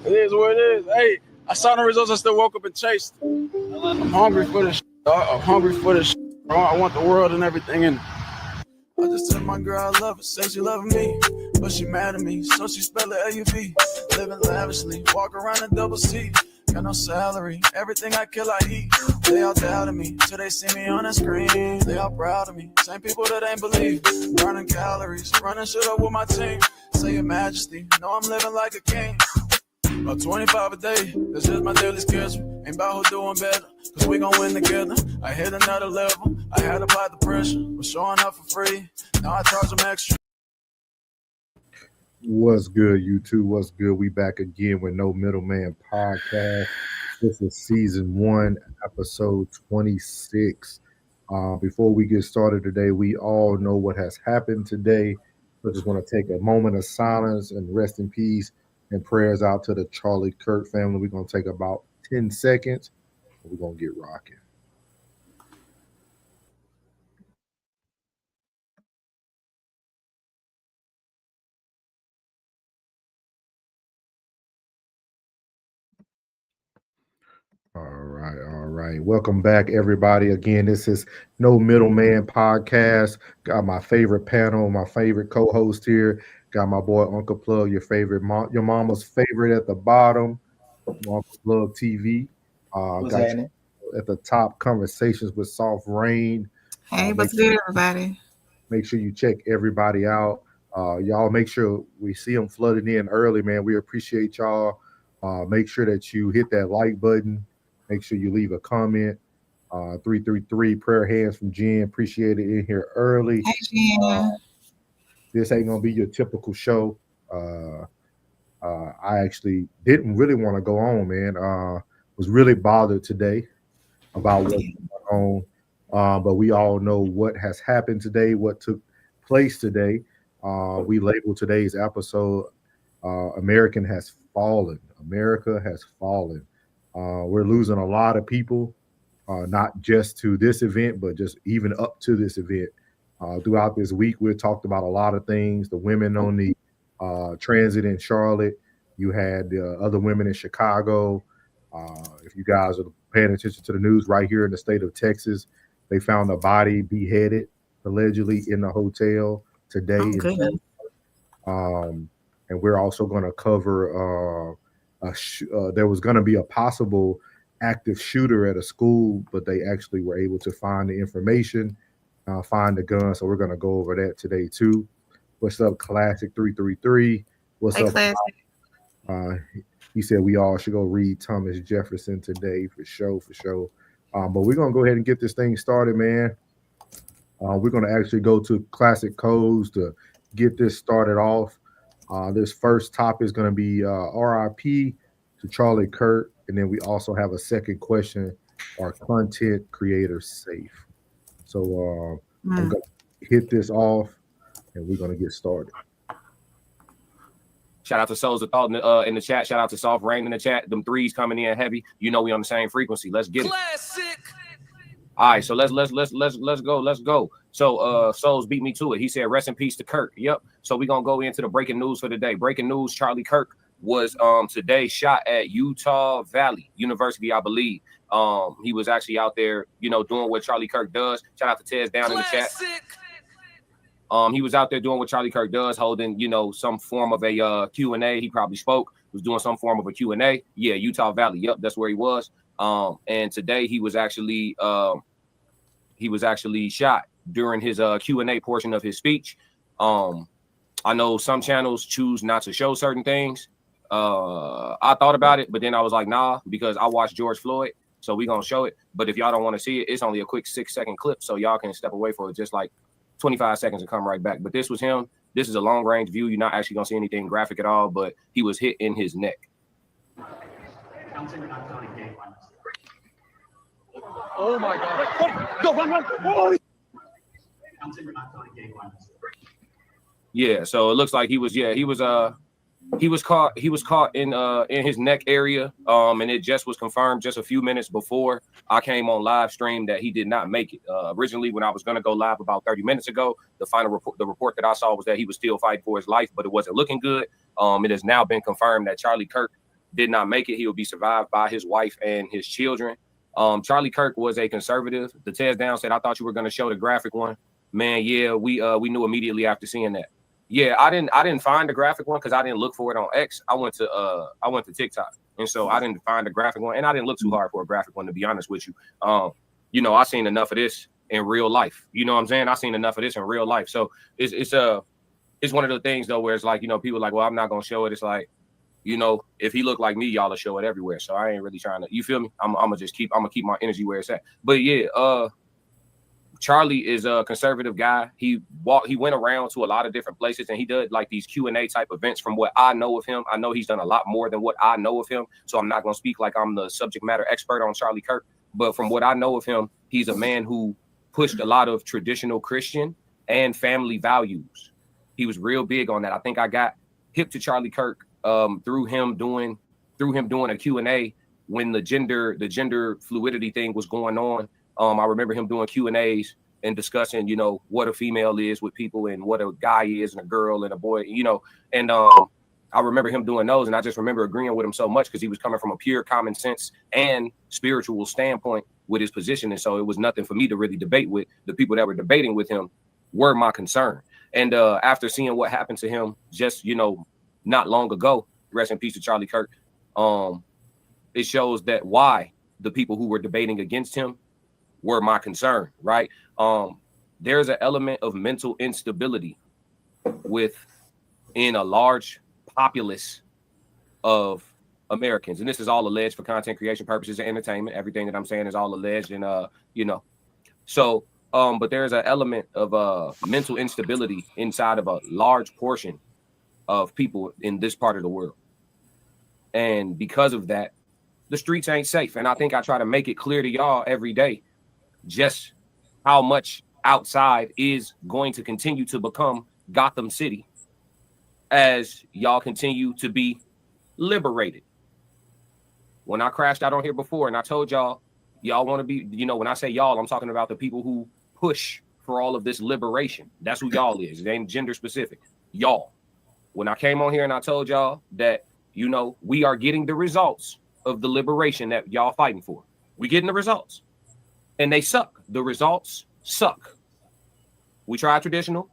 It is what it is. Hey, I saw the results. I still woke up and chased. I'm hungry for this. I'm hungry for this. I want the world and everything in it. I just told my girl I love her, say she loving me, but she mad at me, so she spell it L-U-V. Living lavishly, walk around in double C. Got no salary, everything I kill I eat. They all doubted me, till they see me on the screen. They all proud of me, same people that ain't believe. Burning calories, running shit up with my team. Say your majesty, know I'm living like a king. 25 a day, that's just my daily schedule. Ain't about who doing better, cause we gon' win together. I hit another level, I had to apply the pressure. Was showing up for free, now I charge them extra. What's good, YouTube? What's good? We back again with No Middleman Podcast. This is season 1, episode 26. Before we get started today, we all know what has happened today. I just want to take a moment of silence and rest in peace and prayers out to the Charlie Kirk family. We're going to take about 10 seconds and we're going to get rocking. All right. Welcome back, everybody. Again, this is No Middleman Podcast. Got my favorite panel, my favorite co-host here. Got my boy Uncle Plug, your favorite, your mama's favorite at the bottom, Uncle Plug TV. Got you at the top, Conversations with Soft Rain. Hey, what's good, everybody? Make sure you check everybody out. Y'all make sure we see them flooding in early, man. We appreciate y'all. Make sure that you hit that like button. Make sure you leave a comment. 333 prayer hands from Jen. Appreciate it in here early. Hey, Jen. This ain't gonna be your typical show. I actually didn't really want to go on, man. Was really bothered today about what's going on. But we all know what has happened today, what took place today. We labeled today's episode America has fallen. America has fallen. We're losing a lot of people, not just to this event, but just even up to this event. Throughout this week, we talked about a lot of things. The women on the transit in Charlotte. You had the other women in Chicago. If you guys are paying attention to the news right here in the state of Texas, they found a body beheaded, allegedly, in the hotel today. And we're also going to cover there was going to be a possible active shooter at a school, but they actually were able to find the information, find the gun. So we're going to go over that today too. What's up, Classic 333? What's up? Classic? He said we all should go read Thomas Jefferson today for sure. But we're going to go ahead and get this thing started, man. We're going to actually go to Classic Codes to get this started off. This first topic is going to be RIP to Charlie Kirk, and then we also have a second question: are content creators safe? So I'm going to hit this off, and we're going to get started. Shout out to Souls of Thought in the chat. Shout out to Soft Rain in the chat. Them threes coming in heavy. You know we on the same frequency. Let's get it. All right, so let's go. So Souls beat me to it. He said, "Rest in peace to Kirk." Yep. So we're gonna go into the breaking news for today. Breaking news: Charlie Kirk was today shot at Utah Valley University, I believe. He was actually out there, doing what Charlie Kirk does. Shout out to Tez down in the chat. He was out there doing what Charlie Kirk does, holding, some form of a Q&A. He probably spoke, was doing some form of a Q&A. Yeah, Utah Valley. Yep, that's where he was. And today he was actually shot. during his Q&A portion of his speech. I know some channels choose not to show certain things. I thought about it, but then I was like, nah, because I watched George Floyd, so we gonna show it. But if y'all don't want to see it, it's only a quick 6-second clip, so y'all can step away for it, just like 25 seconds and come right back. But this was him. This is a long range view. You're not actually gonna see anything graphic at all, but he was hit in his neck. Oh my God! Go run! Oh. Yeah, so it looks like he was caught in his neck area, and it just was confirmed just a few minutes before I came on live stream that he did not make it. Originally, when I was going to go live about 30 minutes ago, the report that I saw was that he was still fighting for his life, but it wasn't looking good. It has now been confirmed that Charlie Kirk did not make it. He will be survived by his wife and his children. Charlie Kirk was a conservative. The Tez Down said, I thought you were going to show the graphic one. Man, yeah, we knew immediately after seeing that. Yeah, I didn't find the graphic one because I didn't look for it on X. I went to TikTok, and so I didn't find the graphic one, and I didn't look too hard for a graphic one, to be honest with you. I seen enough of this in real life. You know what I'm saying? I seen enough of this in real life. So it's one of the things though where it's like, people are like, well, I'm not gonna show it. It's like, if he looked like me, y'all will show it everywhere. So I ain't really trying to. You feel me? I'm gonna keep my energy where it's at. But yeah, Charlie is a conservative guy. He went around to a lot of different places, and he did like these Q&A type events. From what I know of him, I know he's done a lot more than what I know of him. So I'm not going to speak like I'm the subject matter expert on Charlie Kirk. But from what I know of him, he's a man who pushed a lot of traditional Christian and family values. He was real big on that. I think I got hip to Charlie Kirk through him doing a Q&A when the gender fluidity thing was going on. I remember him doing Q&As and discussing, what a female is with people and what a guy is and a girl and a boy, and I remember him doing those, and I just remember agreeing with him so much because he was coming from a pure common sense and spiritual standpoint with his position. And so it was nothing for me to really debate with. The people that were debating with him were my concern. And after seeing what happened to him just, not long ago, rest in peace to Charlie Kirk, it shows that why the people who were debating against him were my concern, right? There's an element of mental instability within a large populace of Americans. And this is all alleged for content creation purposes and entertainment. Everything that I'm saying is all alleged and, So, but there's an element of mental instability inside of a large portion of people in this part of the world. And because of that, the streets ain't safe. And I think I try to make it clear to y'all every day just how much outside is going to continue to become Gotham City as y'all continue to be liberated. When I crashed out on here before and I told y'all want to be, when I say y'all, I'm talking about the people who push for all of this liberation. That's who y'all is. It ain't gender specific. Y'all. When I came on here and I told y'all that, we are getting the results of the liberation that y'all fighting for. We getting the results. And they suck. The results suck. We tried traditional.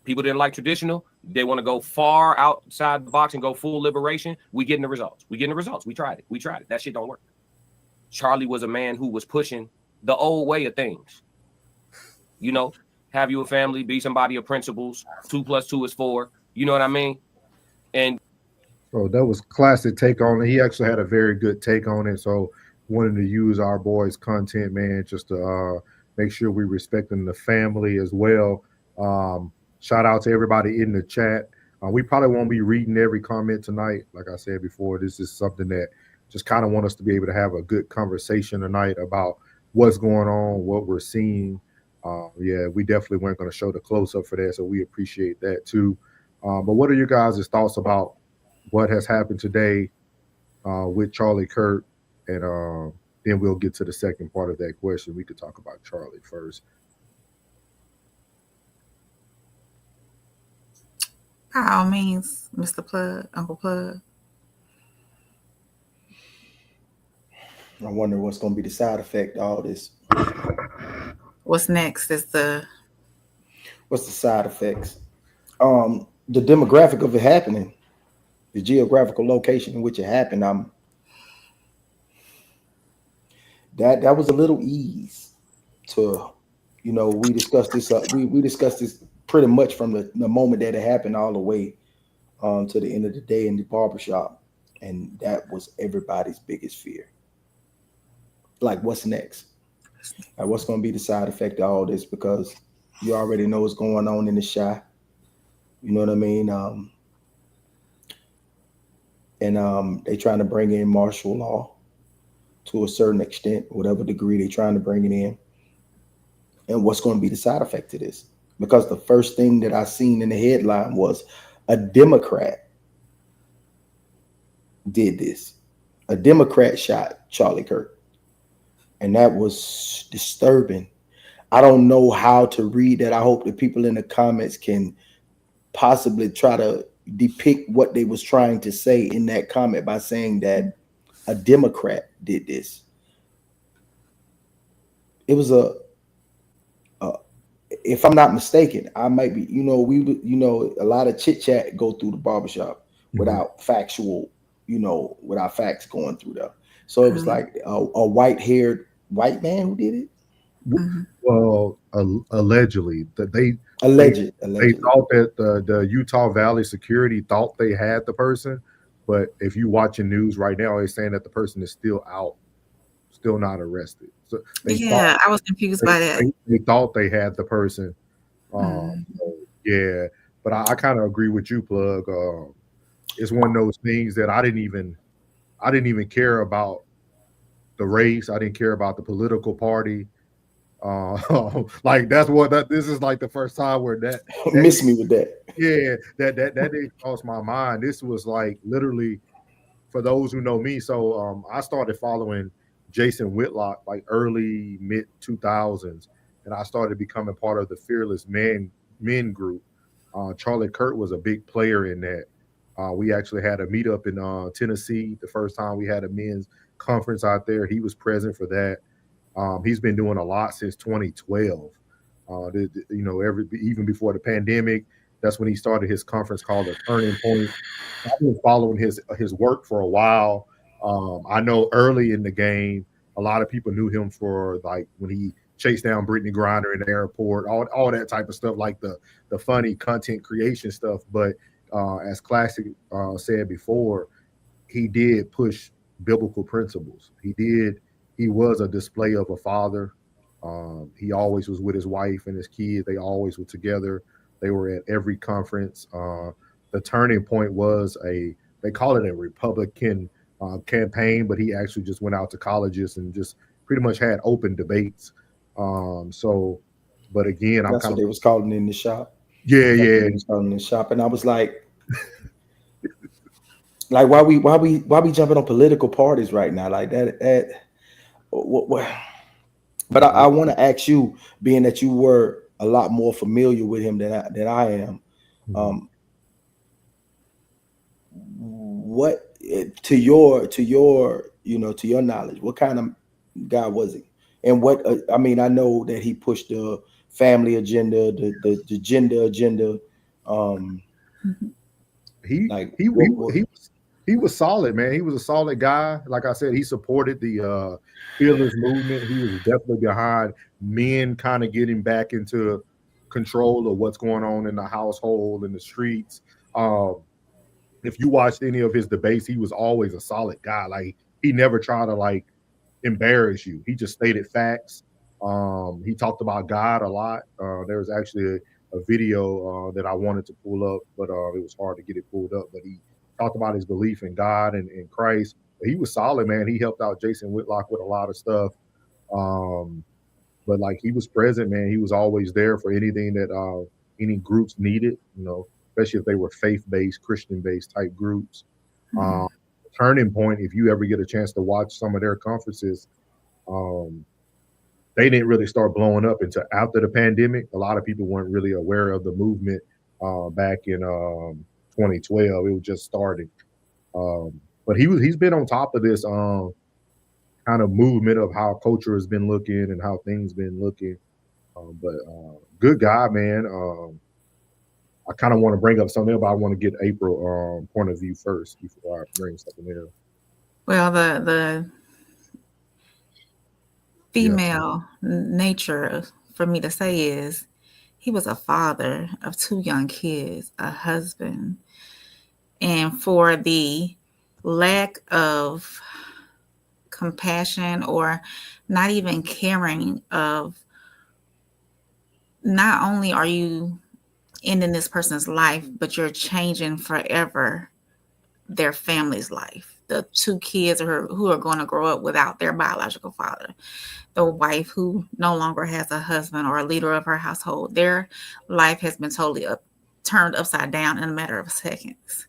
People didn't like traditional. They want to go far outside the box and go full liberation. We getting the results. We tried it. That shit don't work. Charlie was a man who was pushing the old way of things. Have you a family, be somebody of principles. 2 + 2 is 4. You know what I mean? And so that was classic take on it. He actually had a very good take on it. So wanted to use our boys' content, man, just to make sure we respecting the family as well. Shout out to everybody in the chat. We probably won't be reading every comment tonight. Like I said before, this is something that just kind of want us to be able to have a good conversation tonight about what's going on, what we're seeing. We definitely weren't going to show the close-up for that, so we appreciate that too. But what are your guys' thoughts about what has happened today with Charlie Kirk? And then we'll get to the second part of that question. We could talk about Charlie first. By all means, Mr. Plug, Uncle Plug. I wonder what's going to be the side effect of all this. What's next is What's the side effects? The demographic of it happening, the geographical location in which it happened. That was a little ease to, you know, we discussed this. We discussed this pretty much from the moment that it happened all the way to the end of the day in the barbershop, and that was everybody's biggest fear. Like, what's next? Like, what's going to be the side effect of all this? Because you already know what's going on in the Chi. You know what I mean? They trying to bring in martial law to a certain extent, whatever degree they're trying to bring it in. And what's going to be the side effect to this? Because the first thing that I seen in the headline was a Democrat did this. A Democrat shot Charlie Kirk. And that was disturbing. I don't know how to read that. I hope the people in the comments can possibly try to depict what they was trying to say in that comment by saying that a Democrat did this. It was if I'm not mistaken, I might be, you know, a lot of chit chat go through the barbershop without factual, without facts going through there. So it was like a white-haired white man who did it. Well, allegedly that they thought that the Utah Valley security thought they had the person, but if you watching news right now, they're saying that the person is still out, still not arrested. So I was confused by that. They thought they had the person. Yeah, but I kind of agree with you, Plug. It's one of those things that I didn't even care about the race. I didn't care about the political party. Like this is like the first time where that miss me with that. Yeah, that didn't cross my mind. This was like literally, for those who know me. So I started following Jason Whitlock like early mid 2000s, and I started becoming part of the Fearless Men group. Charlie Kirk was a big player in that. We actually had a meetup in Tennessee the first time we had a men's conference out there. He was present for that. He's been doing a lot since 2012. Even before the pandemic, that's when he started his conference called The Turning Point. I've been following his work for a while. I know early in the game, a lot of people knew him for like when he chased down Brittany Griner in the airport, all that type of stuff, like the funny content creation stuff. But as Classic said before, he did push biblical principles. He was a display of a father. He always was with his wife and his kids. They always were together. They were at every conference. The Turning Point was they call it a Republican campaign, but he actually just went out to colleges and just pretty much had open debates. But again, that's what they was calling in the shop. Yeah. They was calling in the shop, and I was like, why we jumping on political parties right now like that? What? But I want to ask you, being that you were a lot more familiar with him than I am, what to your knowledge, what kind of guy was he? And what I know that he pushed the family agenda, the gender agenda. He was solid, man. He was a solid guy. Like I said, he supported the Fearless movement. He was definitely behind men kind of getting back into control of what's going on in the household and the streets. If you watched any of his debates, he was always a solid guy. Like, he never tried to like embarrass you. He just stated facts. He talked about God a lot. There was actually a video that I wanted to pull up, but it was hard to get it pulled up. But he talked about his belief in God and in Christ. But he was solid, man. He helped out Jason Whitlock with a lot of stuff. But like, he was present, man. He was always there for anything that any groups needed, especially if they were faith-based, Christian-based type groups. Turning Point, if you ever get a chance to watch some of their conferences, they didn't really start blowing up until after the pandemic. A lot of people weren't really aware of the movement back in 2012. It was just starting. But he's been on top of this kind of movement of how culture has been looking and how things been looking. But good guy, man. I kind of want to bring up something, but I want to get April point of view first before I bring something else. Well, the female nature of for me to say is he was a father of 2 young kids, a husband, and for the lack of compassion or not even caring of not only are you ending this person's life, but you're changing forever their family's life. The 2 kids who are going to grow up without their biological father. The wife who no longer has a husband or a leader of her household. Their life has been totally turned upside down in a matter of seconds.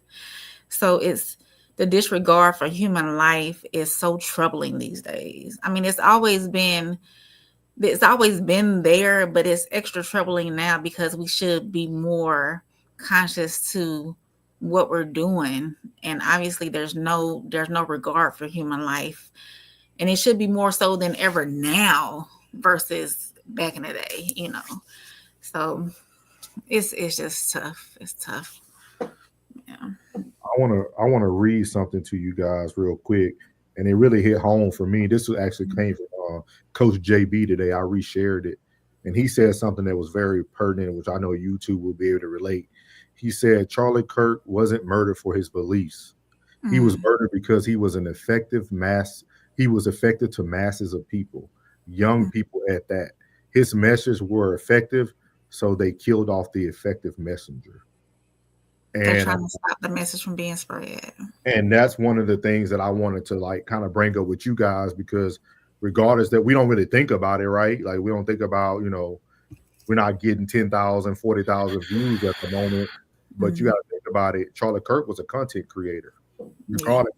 So it's the disregard for human life is so troubling these days. I mean, it's always been there, but it's extra troubling now because we should be more conscious to what we're doing. And obviously there's no regard for human life. And it should be more so than ever now versus back in the day, you know. So it's just tough. It's tough. Yeah. I wanna read something to you guys real quick, and it really hit home for me. This actually came from Coach JB today. I reshared it, and he said something that was very pertinent, which I know you two will be able to relate. He said Charlie Kirk wasn't murdered for his beliefs. He was murdered because he was effective to masses of people, young people at that. His messages were effective, so they killed off the effective messenger. They're trying to stop the message from being spread. And that's one of the things that I wanted to like kind of bring up with you guys, because regardless that we don't really think about it, right? Like we don't think about, you know, we're not getting 10,000, 40,000 views at the moment, but you got to think about it. Charlie Kirk was a content creator. Regardless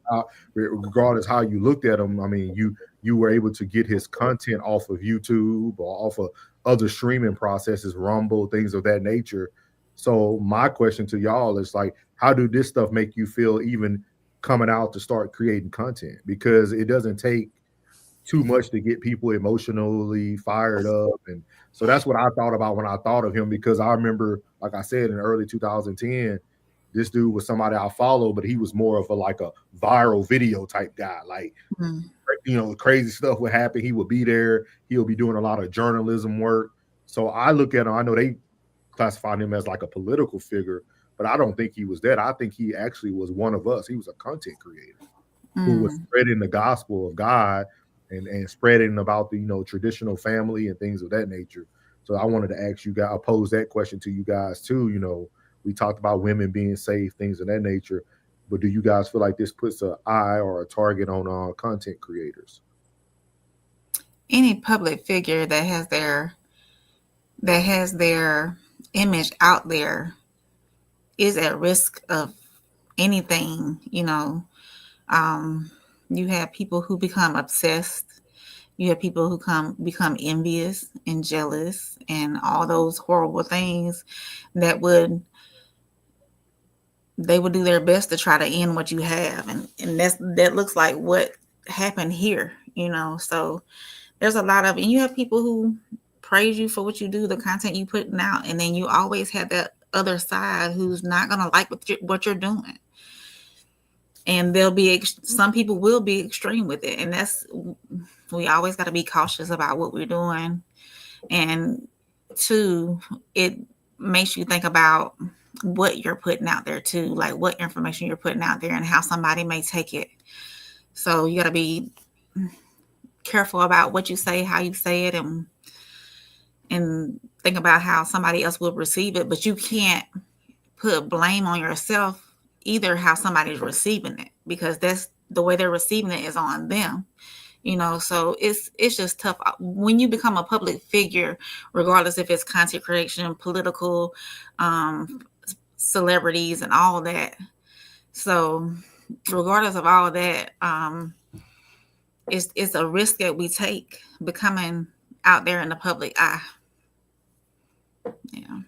how you looked at him, I mean, you were able to get his content off of YouTube or off of other streaming processes, Rumble, things of that nature. So my question to y'all is like, how do this stuff make you feel even coming out to start creating content? Because it doesn't take too much to get people emotionally fired up. And so that's what I thought about when I thought of him, because I remember, like I said, in early 2010, this dude was somebody I followed, but he was more of a viral video type guy. Like, you know, crazy stuff would happen. He would be there. He'll be doing a lot of journalism work. So I look at him, I know they classified him as like a political figure, but I don't think he was that. I think he actually was one of us. He was a content creator who was spreading the gospel of God and spreading about the, you know, traditional family and things of that nature. So I wanted to ask you guys, I'll pose that question to you guys too. You know, we talked about women being safe, things of that nature, but do you guys feel like this puts an eye or a target on content creators? Any public figure that has their image out there is at risk of anything, you know. You have people who become obsessed. You have people who become envious and jealous and all those horrible things that they would do their best to try to end what you have. And that looks like what happened here, you know. So there's a lot of, and you have people who praise you for what you do, the content you putting out, and then you always have that other side who's not going to like what you're doing. And some people will be extreme with it. And we always got to be cautious about what we're doing. And 2, it makes you think about what you're putting out there too, like what information you're putting out there and how somebody may take it. So you got to be careful about what you say, how you say it, and think about how somebody else will receive it. But you can't put blame on yourself either, how somebody's receiving it, because that's the way they're receiving it is on them, you know. So it's just tough when you become a public figure, regardless if it's content creation, political, celebrities and all that. So regardless of all that, it's a risk that we take becoming out there in the public eye. Yeah.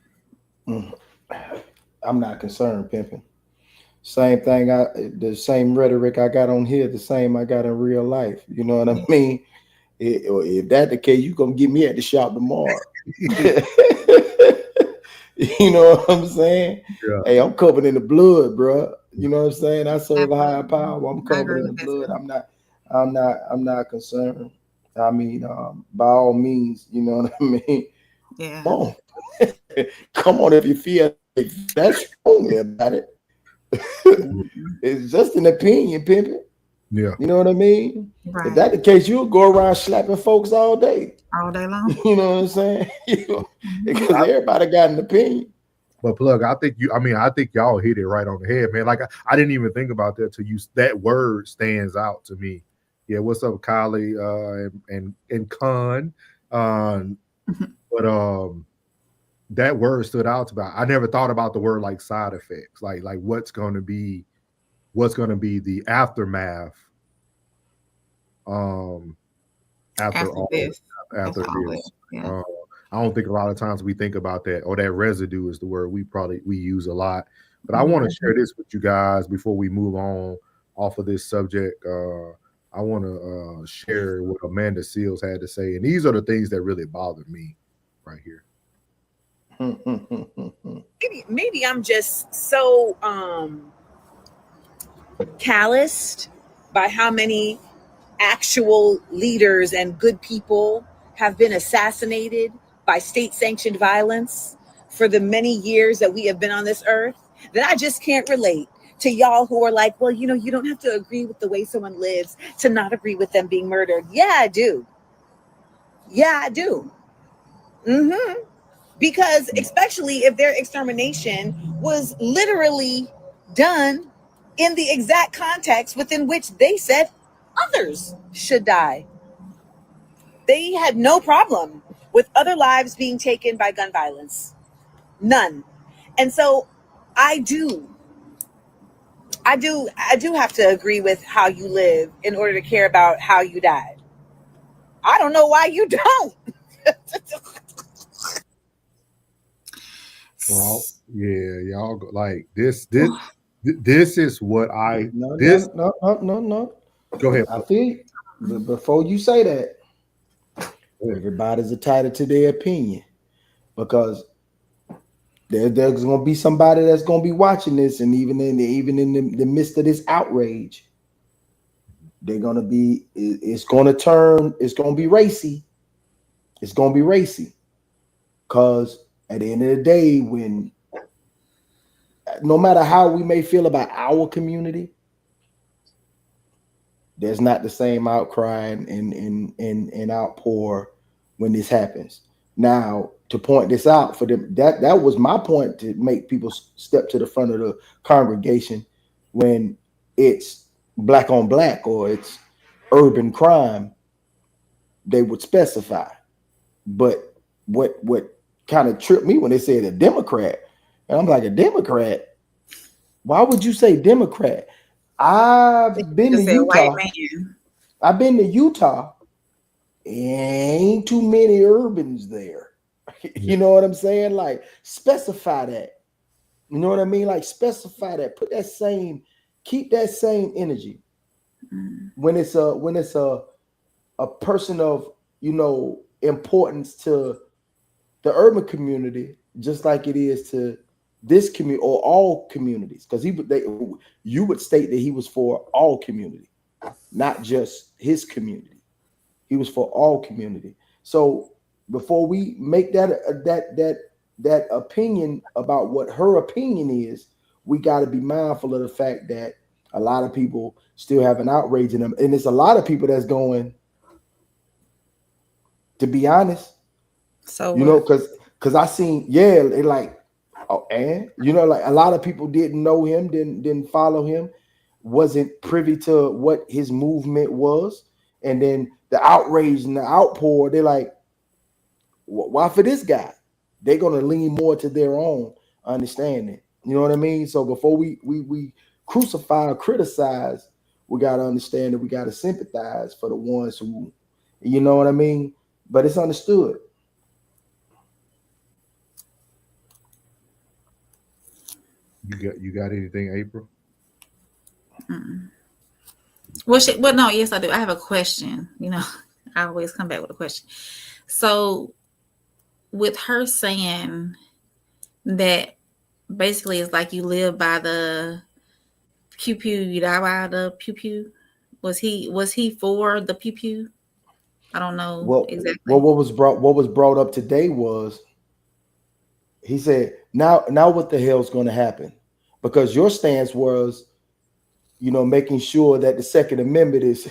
I'm not concerned, pimping. Same thing. The same rhetoric I got on here, the same I got in real life. You know what I mean? If that's the case, you gonna get me at the shop tomorrow. You know what I'm saying? Yeah. Hey, I'm covered in the blood, bro. You know what I'm saying? I serve a higher power. I'm covered in the blood. I'm not concerned. I mean, by all means, you know what I mean? Yeah. Come on. Come on, if you feel that strongly about it. It's just an opinion, pimping. Yeah. You know what I mean? Right. If that's the case, you'll go around slapping folks all day. All day long. You know what I'm saying? Because everybody got an opinion. But Plug, I think y'all hit it right on the head, man. Like I didn't even think about that till that word stands out to me. Yeah, what's up, Kylie and Khan? But that word stood out to me. I never thought about the word like side effects, like what's gonna be the aftermath after this. Yeah. I don't think a lot of times we think about that, or that residue is the word we use a lot. But I want to share this with you guys before we move on off of this subject. I want to share what Amanda Seals had to say, and these are the things that really bothered me right here. Maybe I'm just so calloused by how many actual leaders and good people have been assassinated by state-sanctioned violence for the many years that we have been on this earth, that I just can't relate to y'all who are like, well, you know, you don't have to agree with the way someone lives to not agree with them being murdered. Yeah, I do. Yeah, I do. Because especially if their extermination was literally done in the exact context within which they said others should die. They had no problem with other lives being taken by gun violence. None. And so I do have to agree with how you live in order to care about how you died. I don't know why you don't. Well, yeah, y'all like this is what No. Go ahead. I feel but before you say that, everybody's entitled to their opinion, because there's gonna be somebody that's gonna be watching this, and even in the midst of this outrage, it's gonna be racy. It's gonna be racy. Because at the end of the day, when no matter how we may feel about our community, there's not the same outcry and outpour when this happens. Now, to point this out for them, that was my point, to make people step to the front of the congregation when it's black on black or it's urban crime. They would specify. But what kind of tripped me when they said a Democrat, and I'm like, a Democrat? Why would you say Democrat? I've been to Utah. I've been to Utah. Ain't too many urbans there. You know what I'm saying? Like, specify that. You know what I mean? Like, specify that. Keep that same energy. When it's a person of, you know, importance to the urban community, just like it is to this community or all communities, because you would state that he was for all community, not just his community. He was for all community. So before we make that opinion about what her opinion is, we got to be mindful of the fact that a lot of people still have an outrage in them, and it's a lot of people that's going, to be honest. So you know, because I seen, it like, oh, and you know, like a lot of people didn't know him, didn't follow him, wasn't privy to what his movement was, and then the outrage and the outpour, they're like, why for this guy? They're gonna lean more to their own understanding. You know what I mean? So before we crucify or criticize, we gotta understand that we gotta sympathize for the ones who, you know what I mean? But it's understood. You got anything, April? Well, no, yes, I do. I have a question. You know, I always come back with a question. So, with her saying that basically it's like you live by the pew pew, you die by the pew pew. Was he for the pew pew? I don't know exactly. Well, what was brought up today was he said, now what the hell's going to happen? Because your stance was, making sure that the Second Amendment is,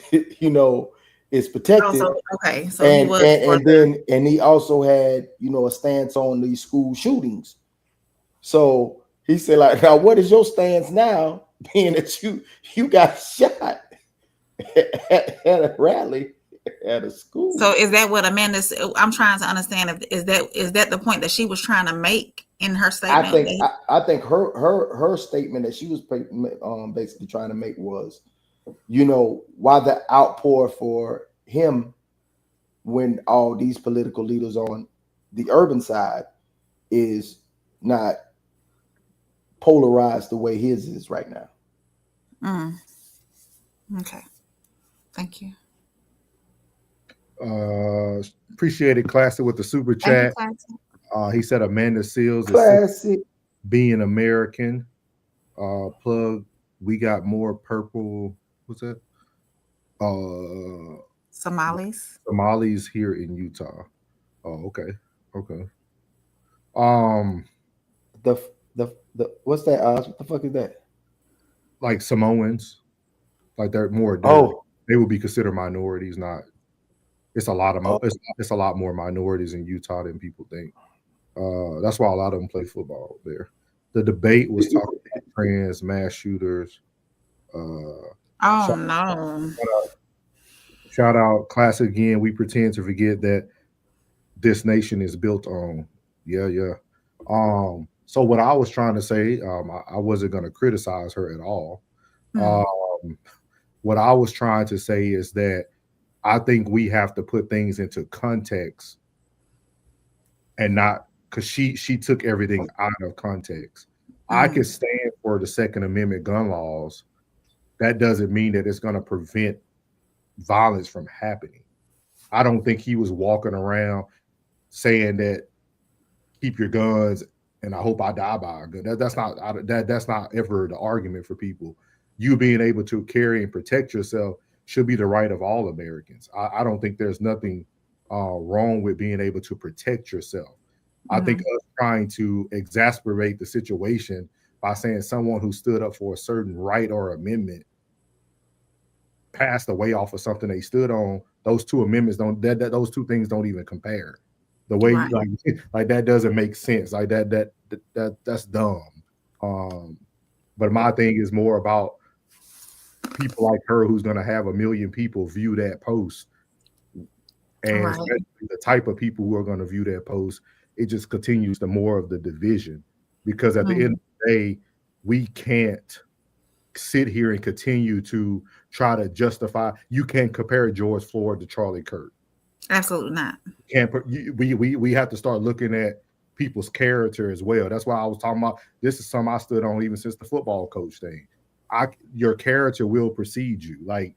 is protected. Oh, so, okay. So and he also had, a stance on these school shootings. So he said, like, now what is your stance now, being that you got shot at a rally at a school? So is that what Amanda's? I'm trying to understand is that the point that she was trying to make in her statement? I think her statement that she was basically trying to make was, why the outpour for him when all these political leaders on the urban side is not polarized the way his is right now. Okay, thank you. Appreciate it, Classic, with the super chat. He said Amanda Seals Classic. Being American. Plug, we got more purple. What's that? Somalis here in Utah. Oh, okay. The what's that? What the fuck is that? Like Samoans, like they're more. They would be considered minorities. Not. It's a lot of it's a lot more minorities in Utah than people think. That's why a lot of them play football there. The debate was talking about trans mass shooters. Shout out Classic again. We pretend to forget that this nation is built on. Yeah. So what I was trying to say, I wasn't going to criticize her at all. What I was trying to say is that I think we have to put things into context and not because she took everything out of context. I could stand for the Second Amendment gun laws. That doesn't mean that it's going to prevent violence from happening. I don't think he was walking around saying that keep your guns and I hope I die by a gun. That's not ever the argument for people. You being able to carry and protect yourself should be the right of all Americans. I don't think there's nothing wrong with being able to protect yourself. I think us trying to exacerbate the situation by saying someone who stood up for a certain right or amendment passed away off of something they stood on. Those two amendments those two things don't even compare. The way like that doesn't make sense. Like that's dumb. But my thing is more about people like her who's going to have 1 million people view that post, and especially the type of people who are going to view that post. It just continues to more of the division, because at the end of the day, we can't sit here and continue to try to justify. You can't compare George Floyd to Charlie Kirk. Absolutely not. We have to start looking at people's character as well. That's why I was talking about this is something I stood on even since the football coach thing. Your character will precede you. Like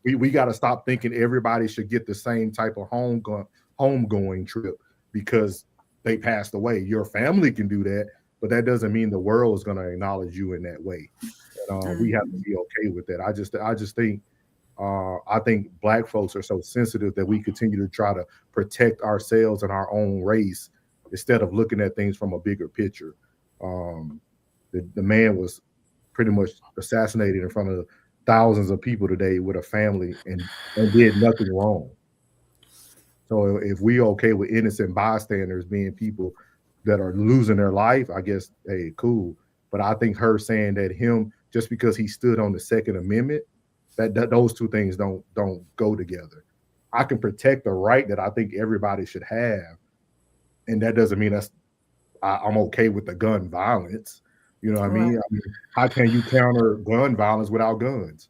we got to stop thinking everybody should get the same type of homegoing trip because they passed away. Your family can do that, but that doesn't mean the world is going to acknowledge you in that way. And, we have to be okay with that. I just think I think Black folks are so sensitive that we continue to try to protect ourselves and our own race instead of looking at things from a bigger picture. The man was pretty much assassinated in front of thousands of people today with a family and did nothing wrong. So if we okay with innocent bystanders being people that are losing their life, I guess, hey, cool. But I think her saying that him, just because he stood on the Second Amendment, that those two things don't go together. I can protect the right that I think everybody should have, and that doesn't mean I'm okay with the gun violence. You know what I mean? How can you counter gun violence without guns?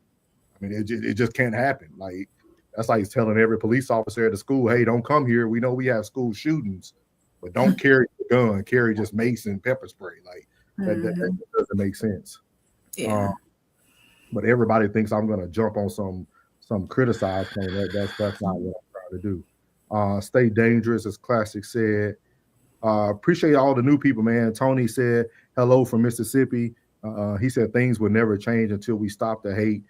I mean, it just can't happen. Like that's like telling every police officer at the school, hey, don't come here. We know we have school shootings, but don't carry the gun. Carry just mace and pepper spray. Like that doesn't make sense. Yeah. But everybody thinks I'm going to jump on some criticized thing. That's not what I'm trying to do. Stay dangerous, as Classic said. Appreciate all the new people, man. Tony said hello from Mississippi. He said things will never change until we stop the hate.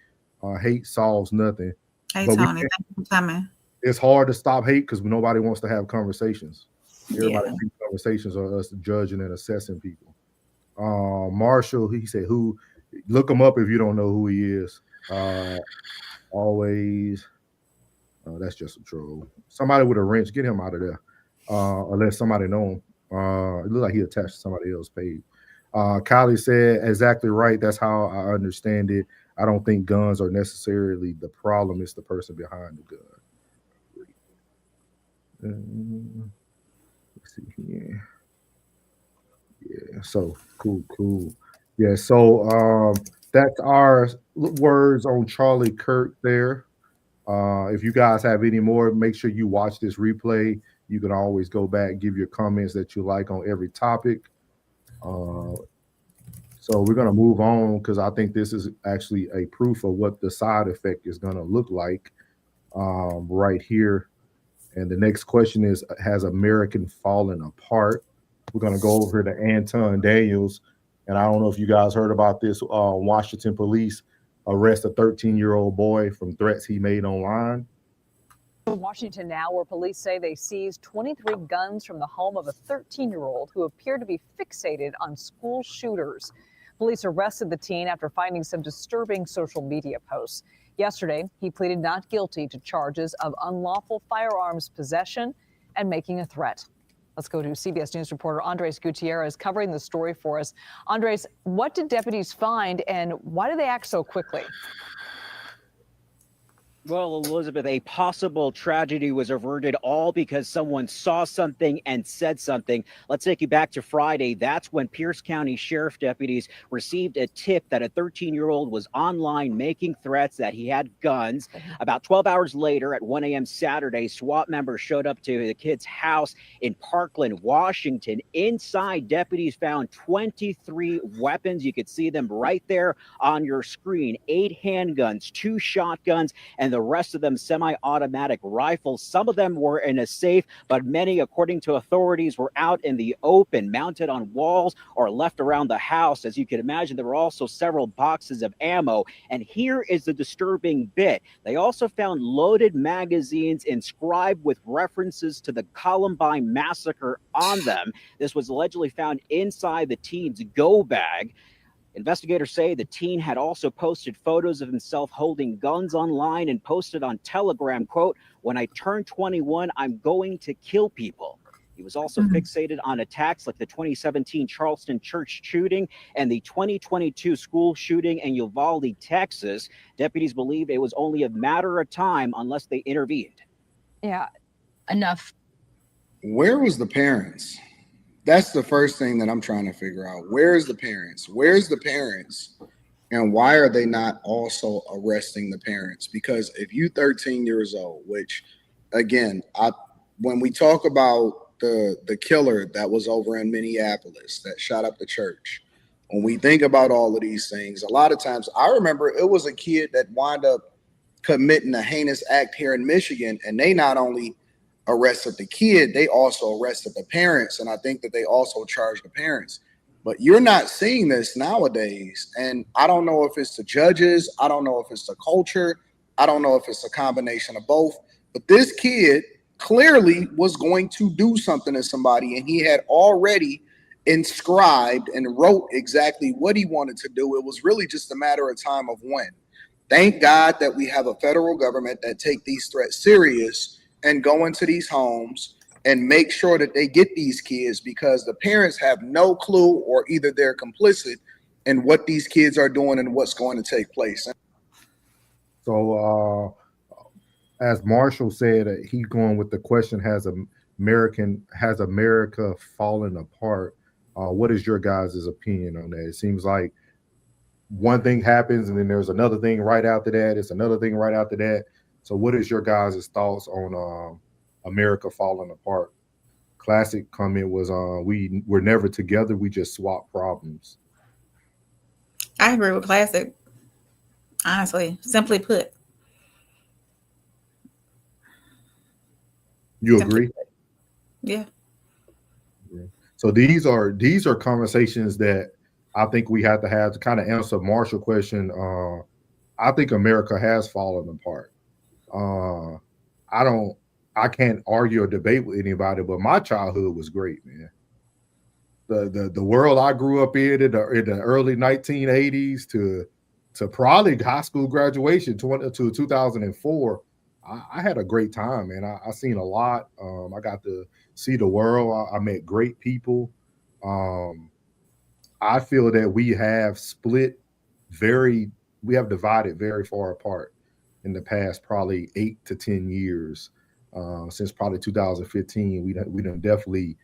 Hate solves nothing. Hey, but Tony, thank you for coming. It's hard to stop hate because nobody wants to have conversations. Everybody thinks conversations are us judging and assessing people. Marshall, he said, "Who? Look him up if you don't know who he is. Always. That's just a troll. Somebody with a wrench, get him out of there. Unless somebody know him. It looks like he attached to somebody else's page." Kylie said, "Exactly right. That's how I understand it. I don't think guns are necessarily the problem. It's the person behind the gun." Let's see here. Yeah. So cool. Yeah. So that's our words on Charlie Kirk there. If you guys have any more, make sure you watch this replay. You can always go back, give your comments that you like on every topic. So we're going to move on because I think this is actually a proof of what the side effect is going to look like right here. And the next question is, has American fallen apart? We're going to go over to Anton Daniels. And I don't know if you guys heard about this. Washington police arrest a 13-year-old boy from threats he made online. Washington now, where police say they seized 23 guns from the home of a 13-year-old who appeared to be fixated on school shooters. Police arrested the teen after finding some disturbing social media posts. Yesterday, he pleaded not guilty to charges of unlawful firearms possession and making a threat. Let's go to CBS News reporter Andres Gutierrez covering the story for us. Andres, what did deputies find and why did they act so quickly? Well, Elizabeth, a possible tragedy was averted all because someone saw something and said something. Let's take you back to Friday. That's when Pierce County Sheriff deputies received a tip that a 13-year-old was online making threats that he had guns. About 12 hours later at 1 a.m. Saturday, SWAT members showed up to the kid's house in Parkland, Washington. Inside, deputies found 23 weapons. You could see them right there on your screen. 8 handguns, 2 shotguns, and the rest of them semi-automatic rifles. Some of them were in a safe, but many, according to authorities, were out in the open, mounted on walls or left around the house. As you can imagine, there were also several boxes of ammo. And here is the disturbing bit. They also found loaded magazines inscribed with references to the Columbine massacre on them. This was allegedly found inside the teen's go bag. Investigators say the teen had also posted photos of himself holding guns online and posted on Telegram, quote, "When I turn 21, I'm going to kill people." He was also fixated on attacks like the 2017 Charleston church shooting and the 2022 school shooting in Uvalde, Texas. Deputies believe it was only a matter of time unless they intervened. Yeah, enough. Where was the parents? That's the first thing that I'm trying to figure out. Where's the parents? Where's the parents? And why are they not also arresting the parents? Because if you 13 years old, which again, when we talk about the killer that was over in Minneapolis that shot up the church, when we think about all of these things, a lot of times I remember it was a kid that wound up committing a heinous act here in Michigan, and they not only arrested the kid, they also arrested the parents, and I think that they also charged the parents. But you're not seeing this nowadays, and I don't know if it's the judges, I don't know if it's the culture, I don't know if it's a combination of both, but this kid clearly was going to do something to somebody, and he had already inscribed and wrote exactly what he wanted to do. It was really just a matter of time of when. Thank God that we have a federal government that take these threats serious and go into these homes and make sure that they get these kids, because the parents have no clue, or either they're complicit in what these kids are doing and what's going to take place. So as Marshall said, he's going with the question, has America fallen apart? What is your guys' opinion on that? It seems like one thing happens and then there's another thing right after that. It's another thing right after that. So what is your guys' thoughts on America falling apart? Classic comment was, we're never together. We just swap problems. I agree with Classic. Honestly, simply put. You agree? Yeah. So these are conversations that I think we have to kind of answer Marshall's question. I think America has fallen apart. I can't argue or debate with anybody, but my childhood was great, man. The world I grew up in the early 1980s to probably high school graduation to 2004, I had a great time, man. I seen a lot. I got to see the world. I met great people. I feel that we have divided very far apart in the past probably 8 to 10 years. Since probably 2015, we done definitely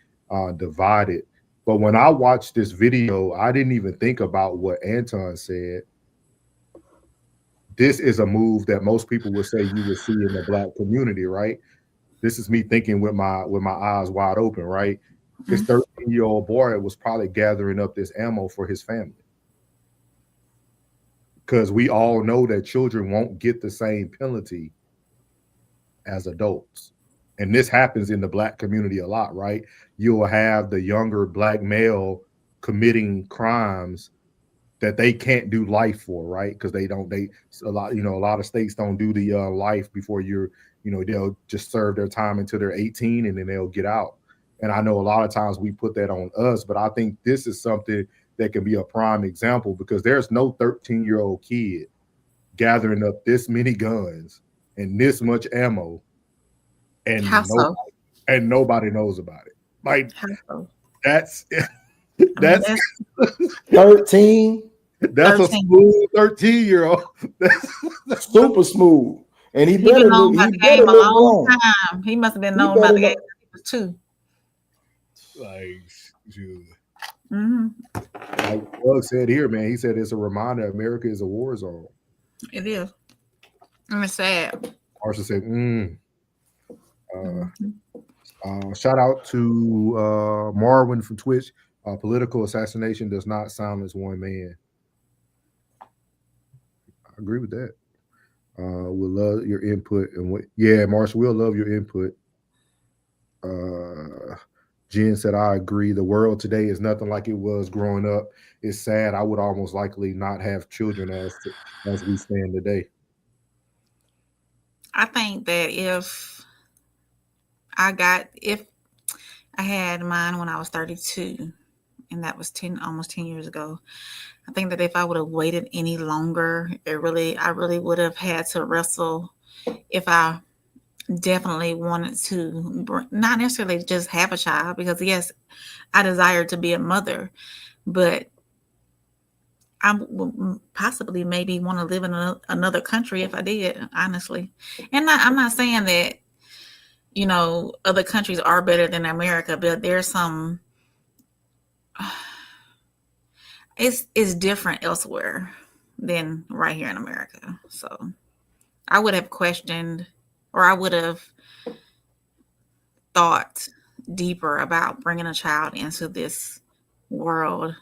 divided. But when I watched this video, I didn't even think about what Anton said. This is a move that most people would say you would see in the Black community, right? This is me thinking with my eyes wide open, right? This 13-year-old boy was probably gathering up this ammo for his family. Because we all know that children won't get the same penalty as adults. And this happens in the Black community a lot, right? You'll have the younger Black male committing crimes that they can't do life for, right? Because a lot of states don't do the life before they'll just serve their time until they're 18 and then they'll get out. And I know a lot of times we put that on us, but I think this is something that can be a prime example, because there's no 13-year-old kid gathering up this many guns and this much ammo and nobody knows about it. Like, that's 13. That's 13. A smooth 13-year-old. Super smooth. And he better known about the game a long time. He must have been known about the game too. Like, like Doug said here, man, he said it's a reminder America is a war zone. It is. And it's sad. Marsha said, shout out to Marwin from Twitch. Political assassination does not silence one man. I agree with that. We'll love your input. Marsha, we'll love your input. Jen said, I agree. The world today is nothing like it was growing up. It's sad. I would almost likely not have children as we stand today. I think that if I had mine when I was 32, and that was almost 10 years ago, I think that if I would have waited any longer, I really would have had to wrestle if I definitely wanted to not necessarily just have a child, because yes, I desire to be a mother, but I would possibly maybe want to live in another country if I did, honestly. And I'm not saying that, other countries are better than America, but there's some, it's different elsewhere than right here in America. So I would have questioned, or I would have thought deeper about bringing a child into this world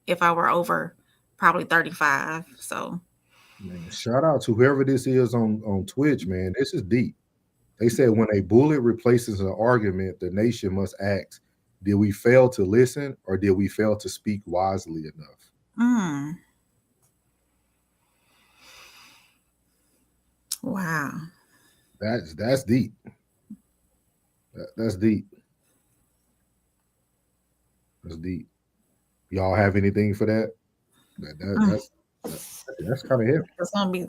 if I were over probably 35. So, man, shout out to whoever this is on Twitch, man. This is deep. They said when a bullet replaces an argument, the nation must ask, did we fail to listen, or did we fail to speak wisely enough? Wow. That's deep. That's deep. That's deep. Y'all have anything for that? That's kind of heavy. It's gonna be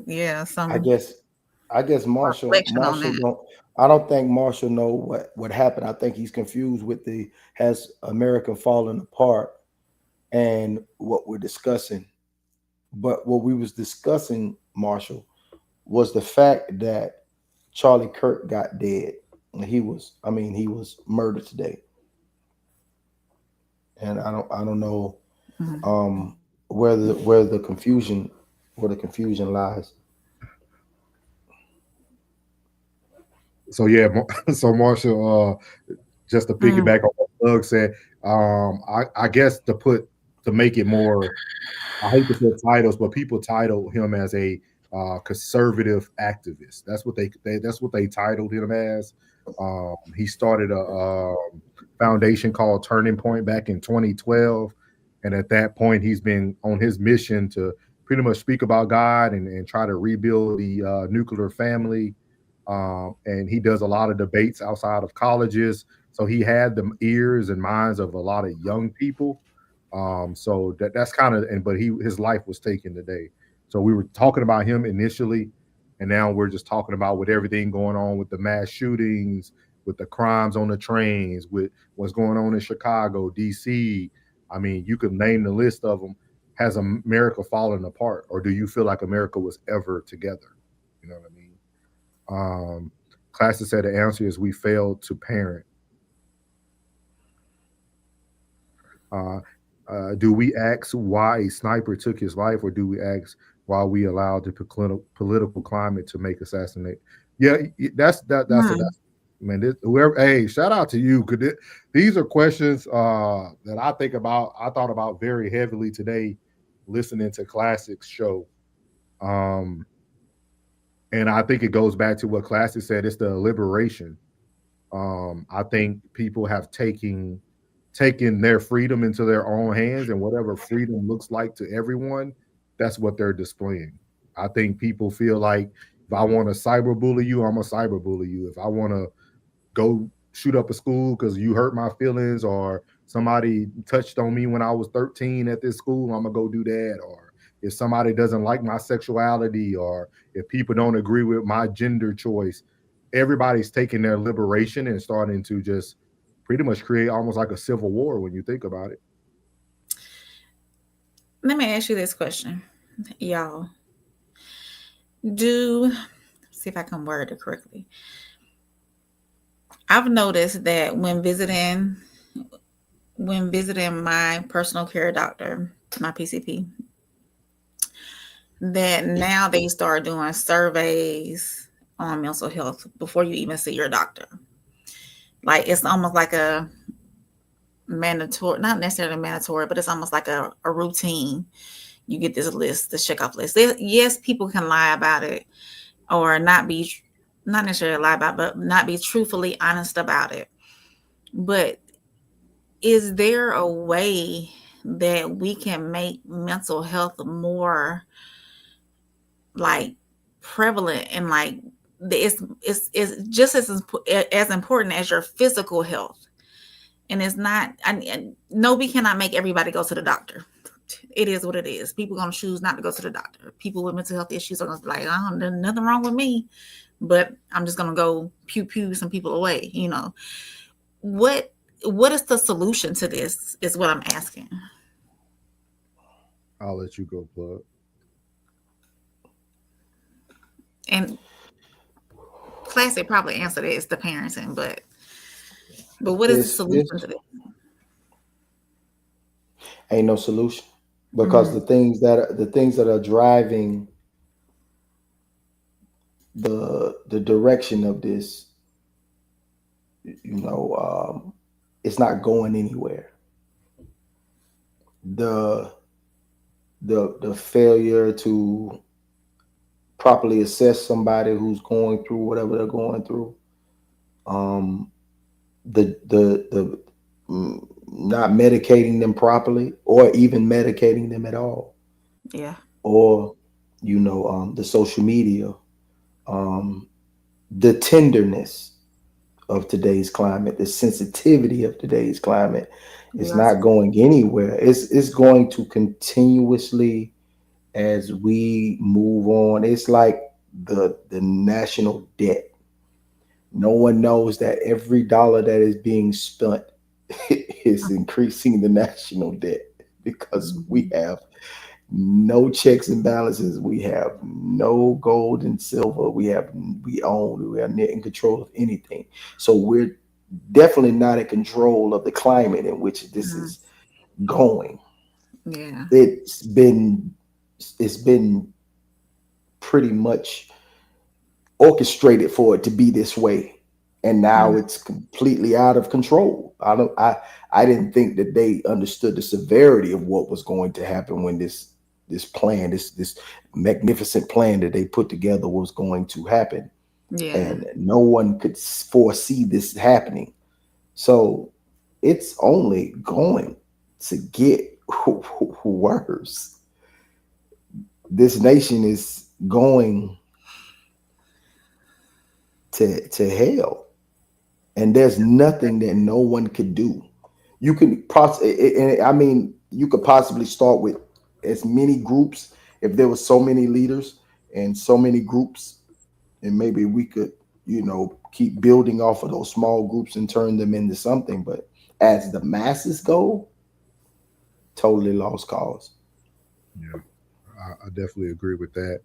I guess Marshall don't. I don't think Marshall know what happened. I think he's confused with has America fallen apart and what we're discussing. But what we was discussing, Marshall, was the fact that Charlie Kirk got dead. And he was murdered today. And I don't know where the confusion lies. So Marshall, just to piggyback on what Doug said, I guess to make it more, I hate to put titles, but people title him as a conservative activist. That's what they titled him as. He started a foundation called Turning Point back in 2012, and at that point he's been on his mission to pretty much speak about God and try to rebuild the nuclear family. and he does a lot of debates outside of colleges. So he had the ears and minds of a lot of young people. So that's kind of, but his life was taken today. So we were talking about him initially, and now we're just talking about with everything going on with the mass shootings, with the crimes on the trains, with what's going on in Chicago, DC. I mean, you could name the list of them. Has America fallen apart, or do you feel like America was ever together? You know what I mean? Classes said the answer is we failed to parent. Do we ask why a sniper took his life, or do we ask why we allowed the political climate to make assassinate? Yeah, that's man. Whoever, hey, shout out to you, because these are questions that I think about. I thought about very heavily today, listening to Classic's show, and I think it goes back to what Classic said. It's the liberation. I think people have taken their freedom into their own hands, and whatever freedom looks like to everyone, that's what they're displaying. I think people feel like if I want to cyberbully you, I'm gonna cyberbully you. If I want to go shoot up a school because you hurt my feelings, or somebody touched on me when I was 13 at this school, I'm gonna go do that. Or if somebody doesn't like my sexuality, or if people don't agree with my gender choice, everybody's taking their liberation and starting to just pretty much create almost like a civil war when you think about it. Let me ask you this question, y'all. See if I can word it correctly. I've noticed that when visiting my personal care doctor, my PCP, that now they start doing surveys on mental health before you even see your doctor. Like, it's almost like a mandatory, not necessarily mandatory, but it's almost like a routine. You get this list, this checkoff list. Yes, people can lie about it, or not necessarily lie about it, but not be truthfully honest about it. But is there a way that we can make mental health more like prevalent, and like it's just as important as your physical health? And it's not, no, we cannot make everybody go to the doctor. It is what it is. People are going to choose not to go to the doctor. People with mental health issues are going to be like, oh, there's nothing wrong with me, but I'm just going to go pew some people away. You know, what is the solution to this is what I'm asking. I'll let you go, Plug. And Classic probably answered it. It's the parenting, but what is the solution to this? Ain't no solution, because the things that are driving the direction of this, it's not going anywhere. The failure to properly assess somebody who's going through whatever they're going through, the not medicating them properly, or even medicating them at all. Yeah. Or, the social media, the tenderness of today's climate, the sensitivity of today's climate is not going anywhere. It's going to continuously, as we move on. It's like the national debt. No one knows that every dollar that is being spent is increasing the national debt, because we have no checks and balances. We have no gold and silver. We are not in control of anything. So we're definitely not in control of the climate in which this is going. Yeah. It's been pretty much orchestrated for it to be this way, and now it's completely out of control. I didn't think that they understood the severity of what was going to happen when this plan, this magnificent plan that they put together was going to happen. Yeah. And no one could foresee this happening. So it's only going to get worse. This nation is going to hell, and there's nothing that no one could do. You can I mean, you could possibly start with as many groups if there was so many leaders and so many groups, and maybe we could, keep building off of those small groups and turn them into something. But as the masses go, totally lost cause. Yeah, I definitely agree with that.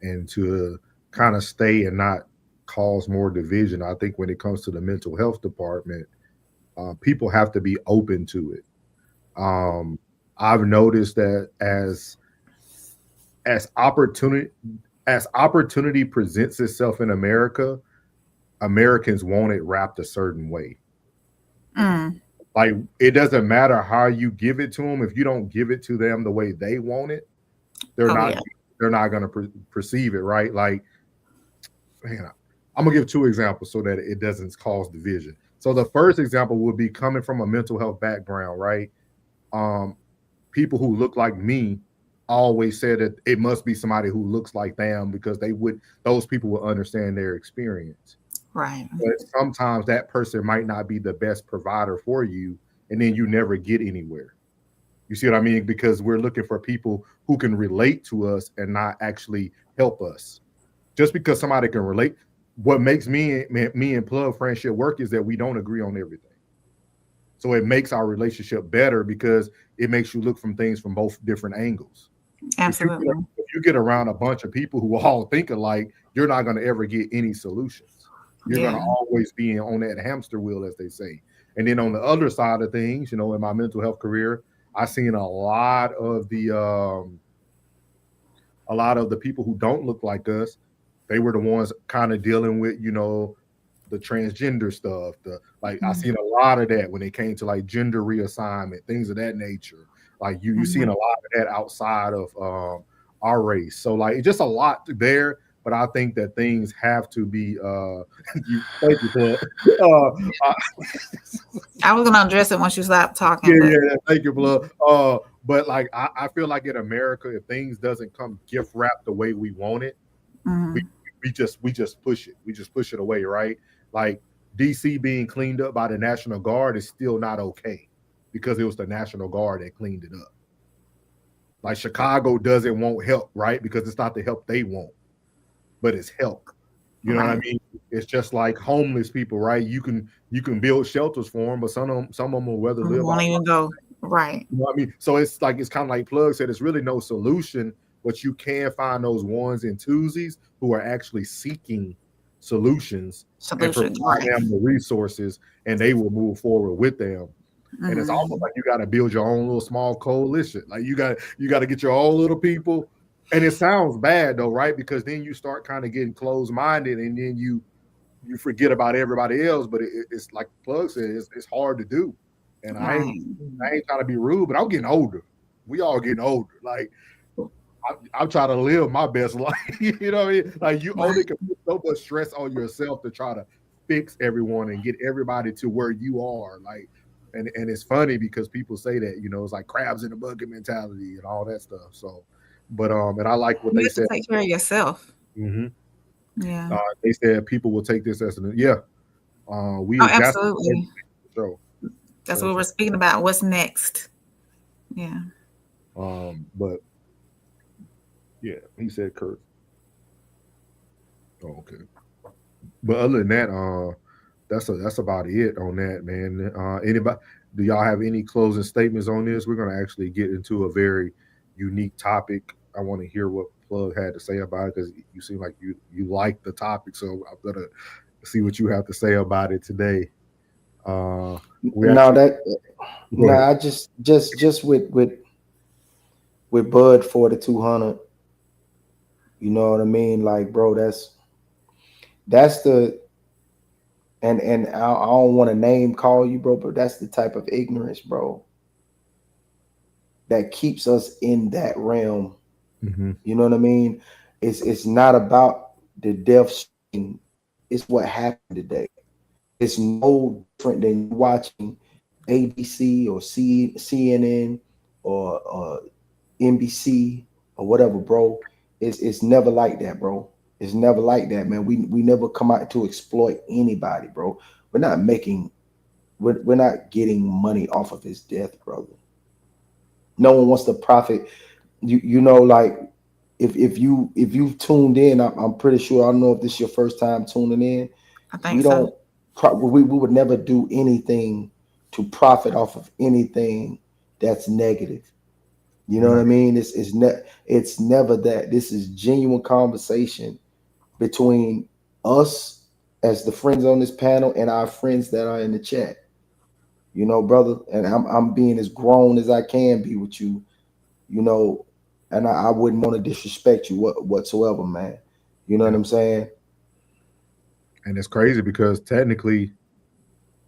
And to kind of stay and not cause more division, I think when it comes to the mental health department, people have to be open to it. I've noticed that as opportunity presents itself in America, Americans want it wrapped a certain way. Like, it doesn't matter how you give it to them. If you don't give it to them the way they want it, they're not going to perceive it, right? Like, man, I'm gonna give 2 examples so that it doesn't cause division. So the first example would be coming from a mental health background, right? People who look like me always said that it must be somebody who looks like them, because those people will understand their experience. Right. But sometimes that person might not be the best provider for you, and then you never get anywhere. You see what I mean? Because we're looking for people who can relate to us and not actually help us. Just because somebody can relate, what makes me and Plug friendship work is that we don't agree on everything. So it makes our relationship better because it makes you look from things from both different angles. Absolutely. If you get around a bunch of people who all think alike, you're not going to ever get any solutions. You're going to always be on that hamster wheel, as they say. And then on the other side of things, in my mental health career, I've seen a lot of the people who don't look like us. They were the ones kind of dealing with, the transgender stuff. I seen a lot of that when it came to like gender reassignment, things of that nature. Like you seeing a lot of that outside of our race. So like it's just a lot there. But I think that things have to be. Thank you, Plug. I was gonna address it once you stopped talking. Yeah, thank you, Plug. But like I feel like in America, if things doesn't come gift wrapped the way we want it, we just push it. We just push it away, right? Like DC being cleaned up by the National Guard is still not okay because it was the National Guard that cleaned it up. Like Chicago doesn't want help, right? Because it's not the help they want, but it's help. You know what I mean? It's just like homeless people, right? You can build shelters for them, but some of them will rather live. Won't even go. Right. You know what I mean? So it's kind of like Plug said, it's really no solution, but you can find those ones and twosies who are actually seeking solutions and provide them the resources, and they will move forward with them. And it's almost like you got to build your own little small coalition. Like you got to get your own little people. And it sounds bad though, right? Because then you start kind of getting closed-minded, and then you forget about everybody else. But it's like Plug said, it's hard to do. And I ain't trying to be rude, but I'm getting older. We all getting older. Like I'm trying to live my best life. You know what I mean? Like you only can put so much stress on yourself to try to fix everyone and get everybody to where you are. Like, and it's funny because people say that, it's like crabs in the bucket mentality and all that stuff. So, but and I like what they said. Take care of yourself. Yeah. They said people will take this as absolutely. That's what we're speaking about. What's next? Yeah. But yeah, he said Kirk. Oh, okay. But other than that, that's about it on that, man. Anybody? Do y'all have any closing statements on this? We're gonna actually get into a very unique topic. I want to hear what Plug had to say about it because you seem like you like the topic. So I'm gonna see what you have to say about it today. I just with Bud 4200. You know what I mean? Like, bro, that's the and I don't want to name call you, bro, but that's the type of ignorance, bro, that keeps us in that realm. You know what I mean? It's not about the death scene. It's what happened today. It's no different than watching ABC or CNN or NBC or whatever, bro. It's never like that, bro. It's never like that, man. We never come out to exploit anybody, bro. We're not getting money off of his death, brother. No one wants to profit. You know, like if you've tuned in, I'm pretty sure, I don't know if this is your first time tuning in. I think so. We would never do anything to profit off of anything that's negative. You know what I mean? It's never that. This is genuine conversation between us as the friends on this panel and our friends that are in the chat. You know, brother, and I'm being as grown as I can be with you, you know, and I wouldn't want to disrespect you whatsoever, man. You know what I'm saying? And it's crazy because technically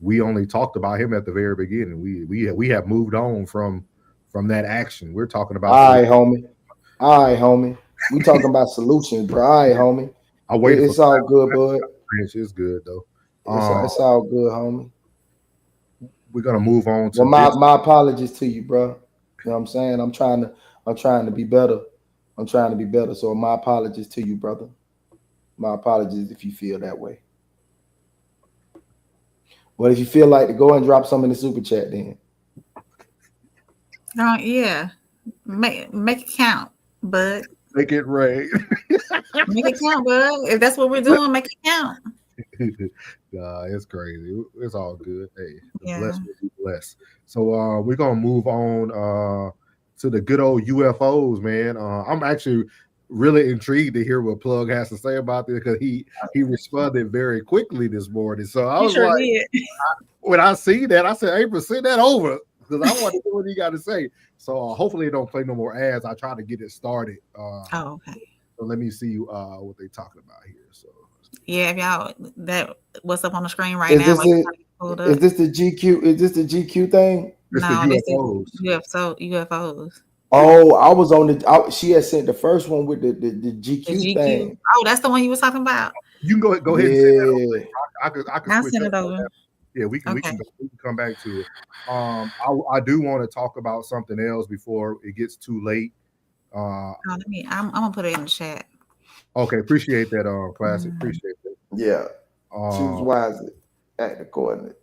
we only talked about him at the very beginning. We have moved on from that action. We're talking about all right, homie. We talking about solutions, bro. All right, homie. I waited. It's all good, bud. It's good though. It's all good, homie. We're gonna move on to my apologies to you, bro. You know what I'm saying? I'm trying to be better. I'm trying to be better. So my apologies to you, brother. My apologies if you feel that way. Well, if you feel like to go and drop some in the super chat, then. Yeah. Make it count, bud. Make it rain. Make it count, bud. If that's what we're doing, make it count. It's crazy. It's all good. Hey, yeah. Bless will be blessed. So we're gonna move on to the good old UFOs, man. I'm actually really intrigued to hear what Plug has to say about this because he responded very quickly this morning. So I was when I see that, I said, April, send that over because I want to hear what he got to say. So hopefully they don't play no more ads. I try to get it started. Okay. So let me see what they're talking about here. So. Yeah, if y'all what's up on the screen right now? Is this the GQ? Is this the GQ thing? It's no, the UFOs. UFOs. Oh, I was on the. She had sent the first one with the GQ thing. Oh, that's the one you was talking about. You can go ahead. Yeah. And send that over. I could send it over. Yeah, we can come back to it. I do want to talk about something else before it gets too late. I'm gonna put it in the chat. Okay, appreciate that, Classic. Appreciate that. Yeah. Choose wisely. Act accordingly.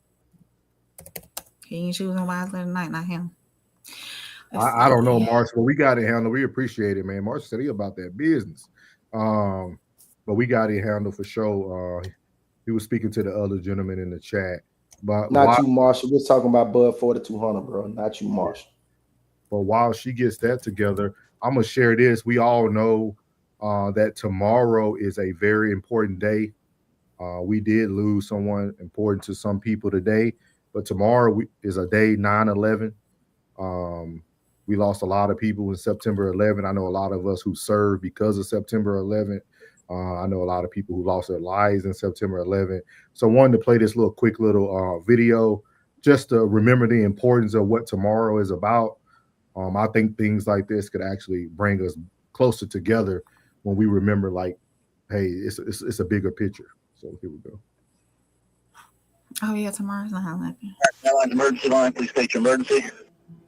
Can you choose wisely tonight, not him? I don't know, Marsh, but we got it handled. We appreciate it, man. Marsh said he about that business. But we got it handled for sure. He was speaking to the other gentleman in the chat. But not you, Marshall. We're talking about Bud 4200, bro. Not you, Marshall. But while she gets that together, I'm gonna share this. We all know that tomorrow is a very important day. We did lose someone important to some people today, but tomorrow is a day 9/11. We lost a lot of people in September 11. I know a lot of us who served because of September 11. I know a lot of people who lost their lives in September 11. So I wanted to play this quick video just to remember the importance of what tomorrow is about. I think things like this could actually bring us closer together when we remember, like, hey, it's a bigger picture. So here we go. Oh yeah, tomorrow's not happening. Emergency line, please state your emergency.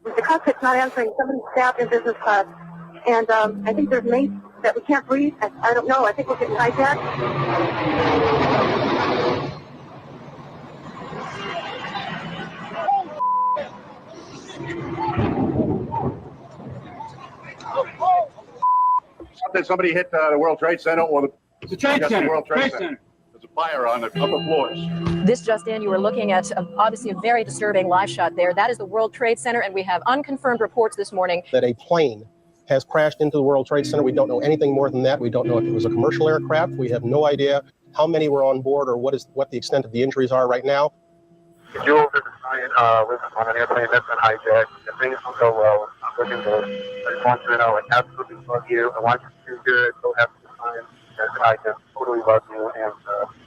The cockpit's not answering. Somebody stabbed in business class. And I think there's mates that we can't breathe. I don't know. I think we're getting hijacked. Somebody hit the World Trade Center or the Trade Center. World Trade Center. There's a fire on the upper floors. This just in, you were looking at obviously a very disturbing live shot there. That is the World Trade Center, and we have unconfirmed reports this morning that a plane has crashed into the World Trade Center. We don't know anything more than that. We don't know if it was a commercial aircraft. We have no idea how many were on board or what the extent of the injuries are right now. If you over on an airplane that's been hijacked, if things don't go well, I'm looking good. I just want you to know I absolutely love you. I want you to do good. Go have a good time. And I just totally love you, and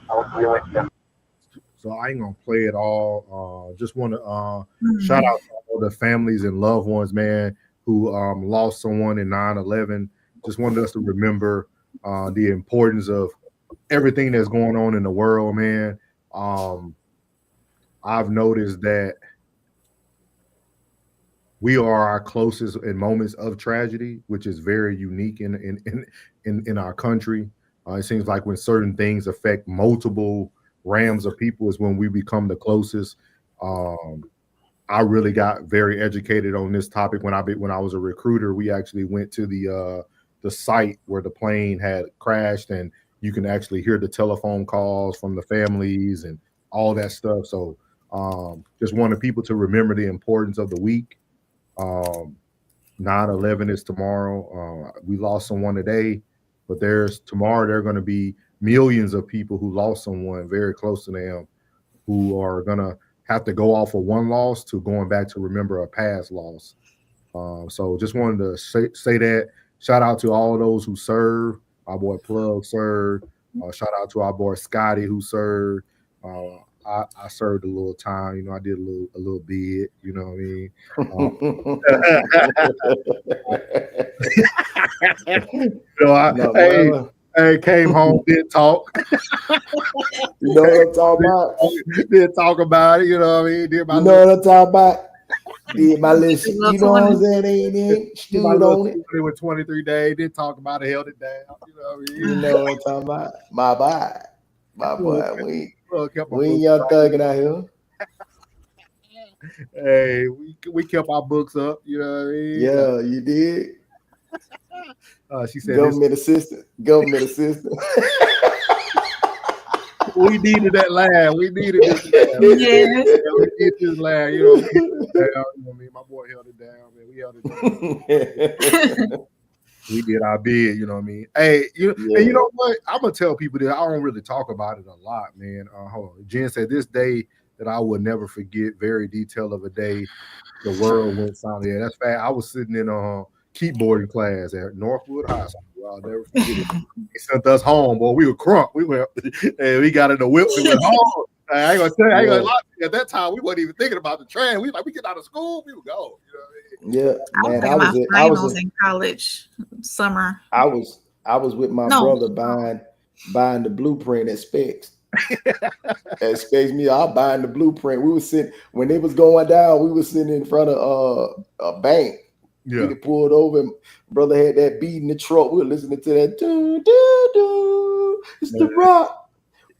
I will be with you. So I ain't gonna play it all. Just want to shout out to all the families and loved ones, man, who lost someone in 9/11. Just wanted us to remember the importance of everything that's going on in the world, man. I've noticed that we are our closest in moments of tragedy, which is very unique in our country. It seems like when certain things affect multiple rams of people is when we become the closest. I really got very educated on this topic when I was a recruiter. We actually went to the site where the plane had crashed, and you can actually hear the telephone calls from the families and all that stuff. So just wanted people to remember the importance of the week. 9/11 is tomorrow. We lost someone today, but tomorrow there are going to be millions of people who lost someone very close to them who are going to have to go off of one loss to going back to remember a past loss. So just wanted to say that. Shout out to all those who served. Our boy Plug served. Shout out to our boy Scotty who served. I served a little time, you know. I did a little bit, you know what I mean. Hey, came home, did talk. You know what I'm talking about? Did talk about it, you know what I mean? Did my you know what I'm talking about? Did my list, you know what I'm saying? Ain't stood on it. It was 23 days, did talk about it, held it down. You know what I mean? You know what I'm talking about? My boy. We ain't young thugging out here. Hey, we kept our books up, you know what I mean? Yeah, you did. She said government assistant. We needed that laugh. We needed this laugh. Yes. We needed this laugh. You know what I mean? My boy held it down, man. We held it down. We did our bid, you know what I mean? Hey, and you know what? I'm gonna tell people that I don't really talk about it a lot, man. Hold on. Jen said this day that I would never forget, very detailed of a day. The world went silent. Yeah, that's fact. I was sitting in keyboarding class at Northwood High School. I'll never forget it. They sent us home, boy. We were crunk. We went and we got in the whip and went home. I ain't gonna tell you, I ain't gonna lie to you. At that time, we wasn't even thinking about the train. We get out of school, we would go. You know what I mean? Yeah, man. I was in college summer. I was with my brother buying the blueprint at Specs. At Specs me, I buying the blueprint. We were sitting when it was going down. We were sitting in front of a bank. Yeah, we pulled over. And brother had that beat in the truck. We were listening to that. Do do do. It's the rock.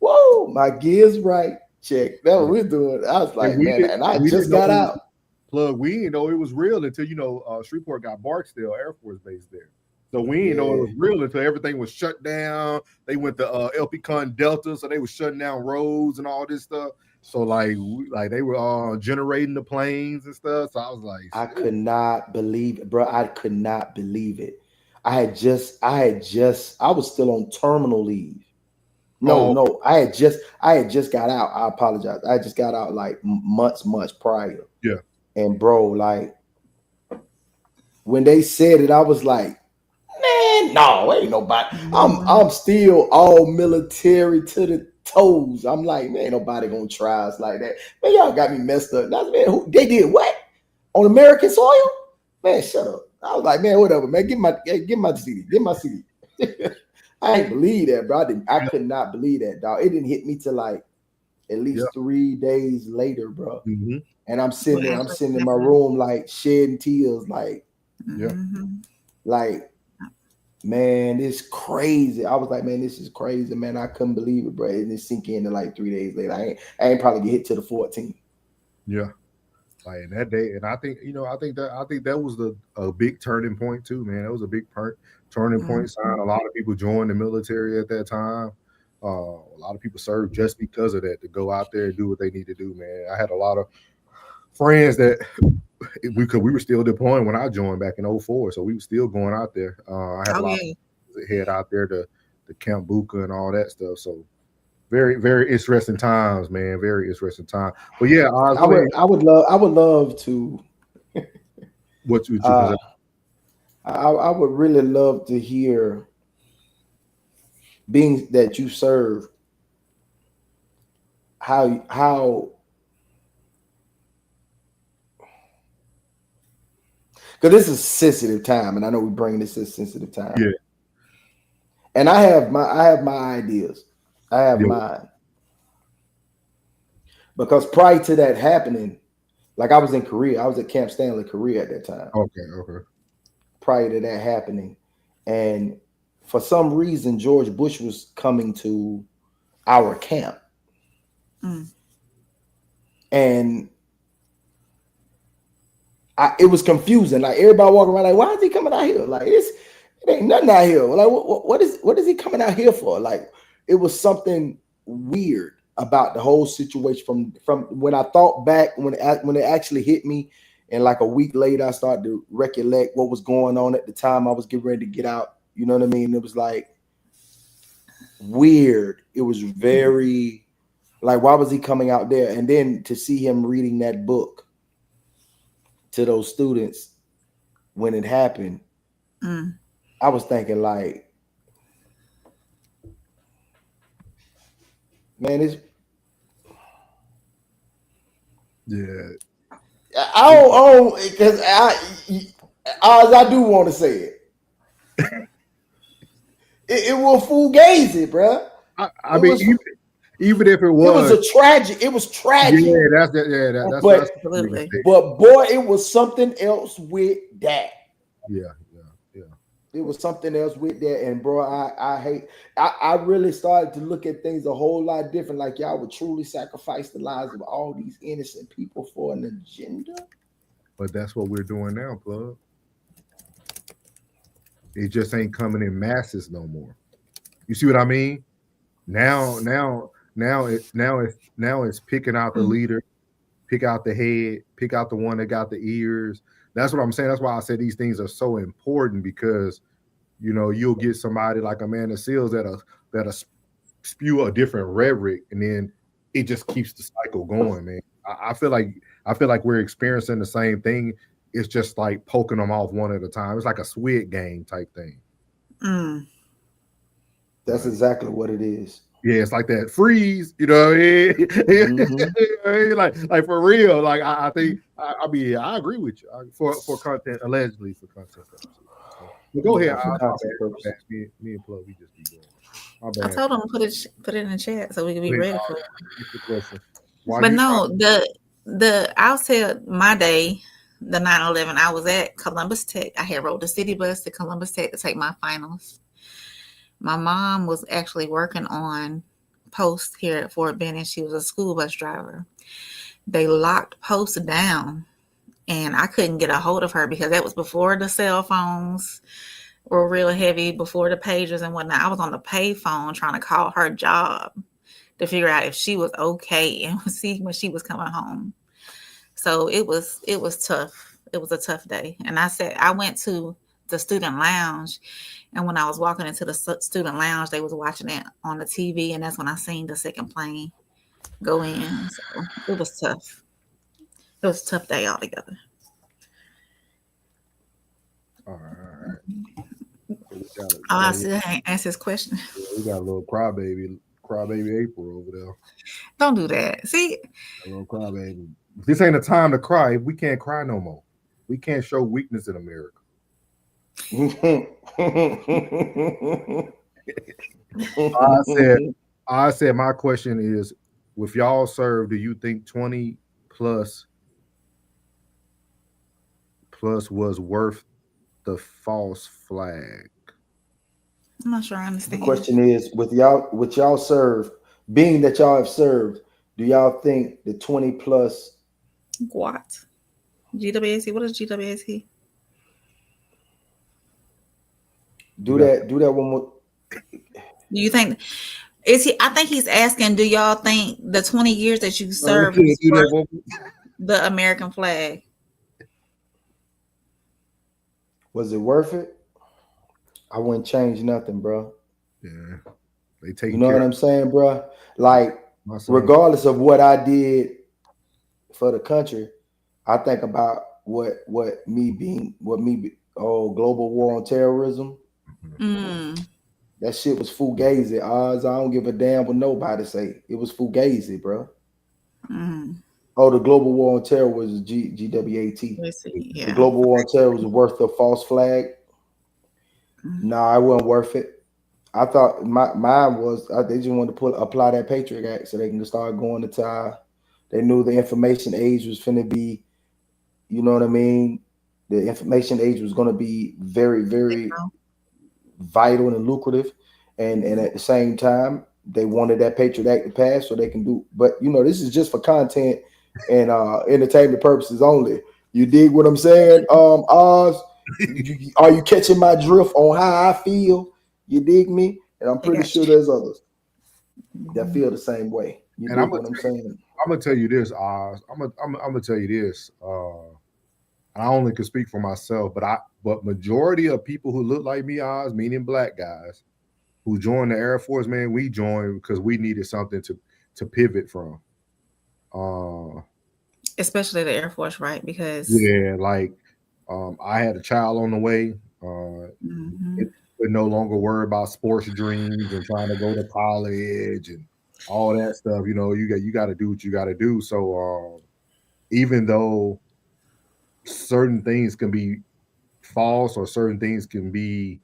Whoa, my gear's right. Check. That's what we're doing. I was like, man, and I just got out. Plug, we didn't know it was real until Shreveport got Barksdale Air Force Base there. So we didn't know it was real until everything was shut down. They went to LP Con Delta, so they were shutting down roads and all this stuff. So like they were generating the planes and stuff. So I was like, I could not believe it, bro. I could not believe it. I was still on terminal leave. No, I had just got out. I apologize. I just got out like months prior. Yeah. And bro, like when they said it, I was like, man, no, ain't nobody. I'm still all military to the toes. I'm like, man, ain't nobody gonna try us like that. Man, y'all got me messed up. That's, man, they did what? On American soil? Man, shut up. I was like, man, whatever, man. Get my CD. Get my CD. I ain't believe that, bro. I could not believe that, dog. It didn't hit me till like at least 3 days later, bro. Mm-hmm. And I'm sitting in my room, like shedding tears, like, like, man, it's crazy. I was like, man, this is crazy, man. I couldn't believe it, bro. It didn't sink in like 3 days later. I ain't probably get hit to the 14th. Yeah. Like that day, and I think that was a big turning point too, man. That was a big turning point sign. A lot of people joined the military at that time. A lot of people served just because of that, to go out there and do what they need to do, man. I had a lot of friends that we were still deploying when I joined back in 2004, so we were still going out there. I had a lot of people that head out there to Camp Buka and all that stuff. So very, very interesting times, man. Very interesting time. But yeah, I would love to. What you present? I would really love to hear, being that you serve, how because this is a sensitive time, and I know we bring this as a sensitive time. Yeah. And I have my ideas. I have mine. Because prior to that happening, like I was in Korea, I was at Camp Stanley, Korea at that time. Okay. Prior to that happening. And for some reason, George Bush was coming to our camp. And it was confusing. Like everybody walking around like, why is he coming out here? Like it ain't nothing out here. Like what is he coming out here for? Like it was something weird about the whole situation from when I thought back when it actually hit me, and like a week later I started to recollect what was going on at the time I was getting ready to get out. You know what I mean? It was like weird. It was very like, why was he coming out there? And then to see him reading that book to those students when it happened, I was thinking like, man, it's I don't because I do want to say it. It was fugazi, bro. I mean, even if it was a tragic. It was tragic. Yeah, that's absolutely. But boy, it was something else with that. Yeah. It was something else with that, and bro, I really started to look at things a whole lot different. Like y'all would truly sacrifice the lives of all these innocent people for an agenda. But that's what we're doing now, plug. It just ain't coming in masses no more. You see what I mean? Now it's picking out the leader, pick out the head, pick out the one that got the ears. That's what I'm saying. That's why I said these things are so important, because you know you'll get somebody like Amanda Seals that'll spew a different rhetoric, and then it just keeps the cycle going, man. I feel like we're experiencing the same thing. It's just like poking them off one at a time. It's like a Squid Game type thing. That's exactly what it is. Yeah, it's like that freeze, you know. Like for real. Like I think I mean I agree with you for content, allegedly for content purposes. But go ahead. Me and Plug, we just be going. I told him to put it in the chat so we can be ready for it. But no, I'll tell my day, the 9/11. I was at Columbus Tech. I had rode the city bus to Columbus Tech to take my finals. My mom was actually working on post here at Fort Benning. She was a school bus driver. They locked post down, and I couldn't get a hold of her because that was before the cell phones were real heavy, before the pagers and whatnot. I was on the pay phone trying to call her job to figure out if she was okay and see when she was coming home. So it was tough. It was a tough day. And I went to the student lounge, and when I was walking into the student lounge, they was watching it on the TV, and that's when I seen the second plane go in. So it was tough. It was a tough day altogether. All right. I still ain't asked his question. Yeah, we got a little crybaby April over there. Don't do that. See? A little crybaby. This ain't a time to cry. We can't cry no more. We can't show weakness in America. I said my question is, with y'all serve, do you think 20 plus was worth the false flag? I'm not sure I understand. The question is, with y'all serve, being that y'all have served, do y'all think the 20 plus what? GWAC? What is GWAC? Do that one more. Do you think I think he's asking, do y'all think the 20 years that you served the American flag? Was it worth it? I wouldn't change nothing, bro. Yeah. They take You know what I'm saying, bro? Like, regardless of what I did for the country, I think about what global war on terrorism. That shit was fugazi. Odds I don't give a damn what nobody say. It was fugazi, bro. Oh, the global war on terror was GWAT. Yeah. The global war on terror was worth a false flag. Nah, it wasn't worth it. I thought mine was they just wanted to apply that Patriot Act so they can start going to tie. They knew the information age was finna be, you know what I mean? The information age was gonna be very, very vital and lucrative, and at the same time they wanted that Patriot Act to pass so they can do. But this is just for content and entertainment purposes only. You dig what I'm saying? Oz, are you catching my drift on how I feel? You dig me? And I'm pretty sure there's others that feel the same way. You dig what I'm saying? I'm gonna tell you this, Oz. I'm gonna tell you this. I only can speak for myself, but majority of people who look like me, Oz, meaning black guys, who joined the Air Force, man, we joined because we needed something to pivot from. Especially the Air Force, right? Because I had a child on the way. We're no longer worried about sports dreams and trying to go to college and all that stuff. You got to do what you got to do. So even though certain things can be false or certain things can be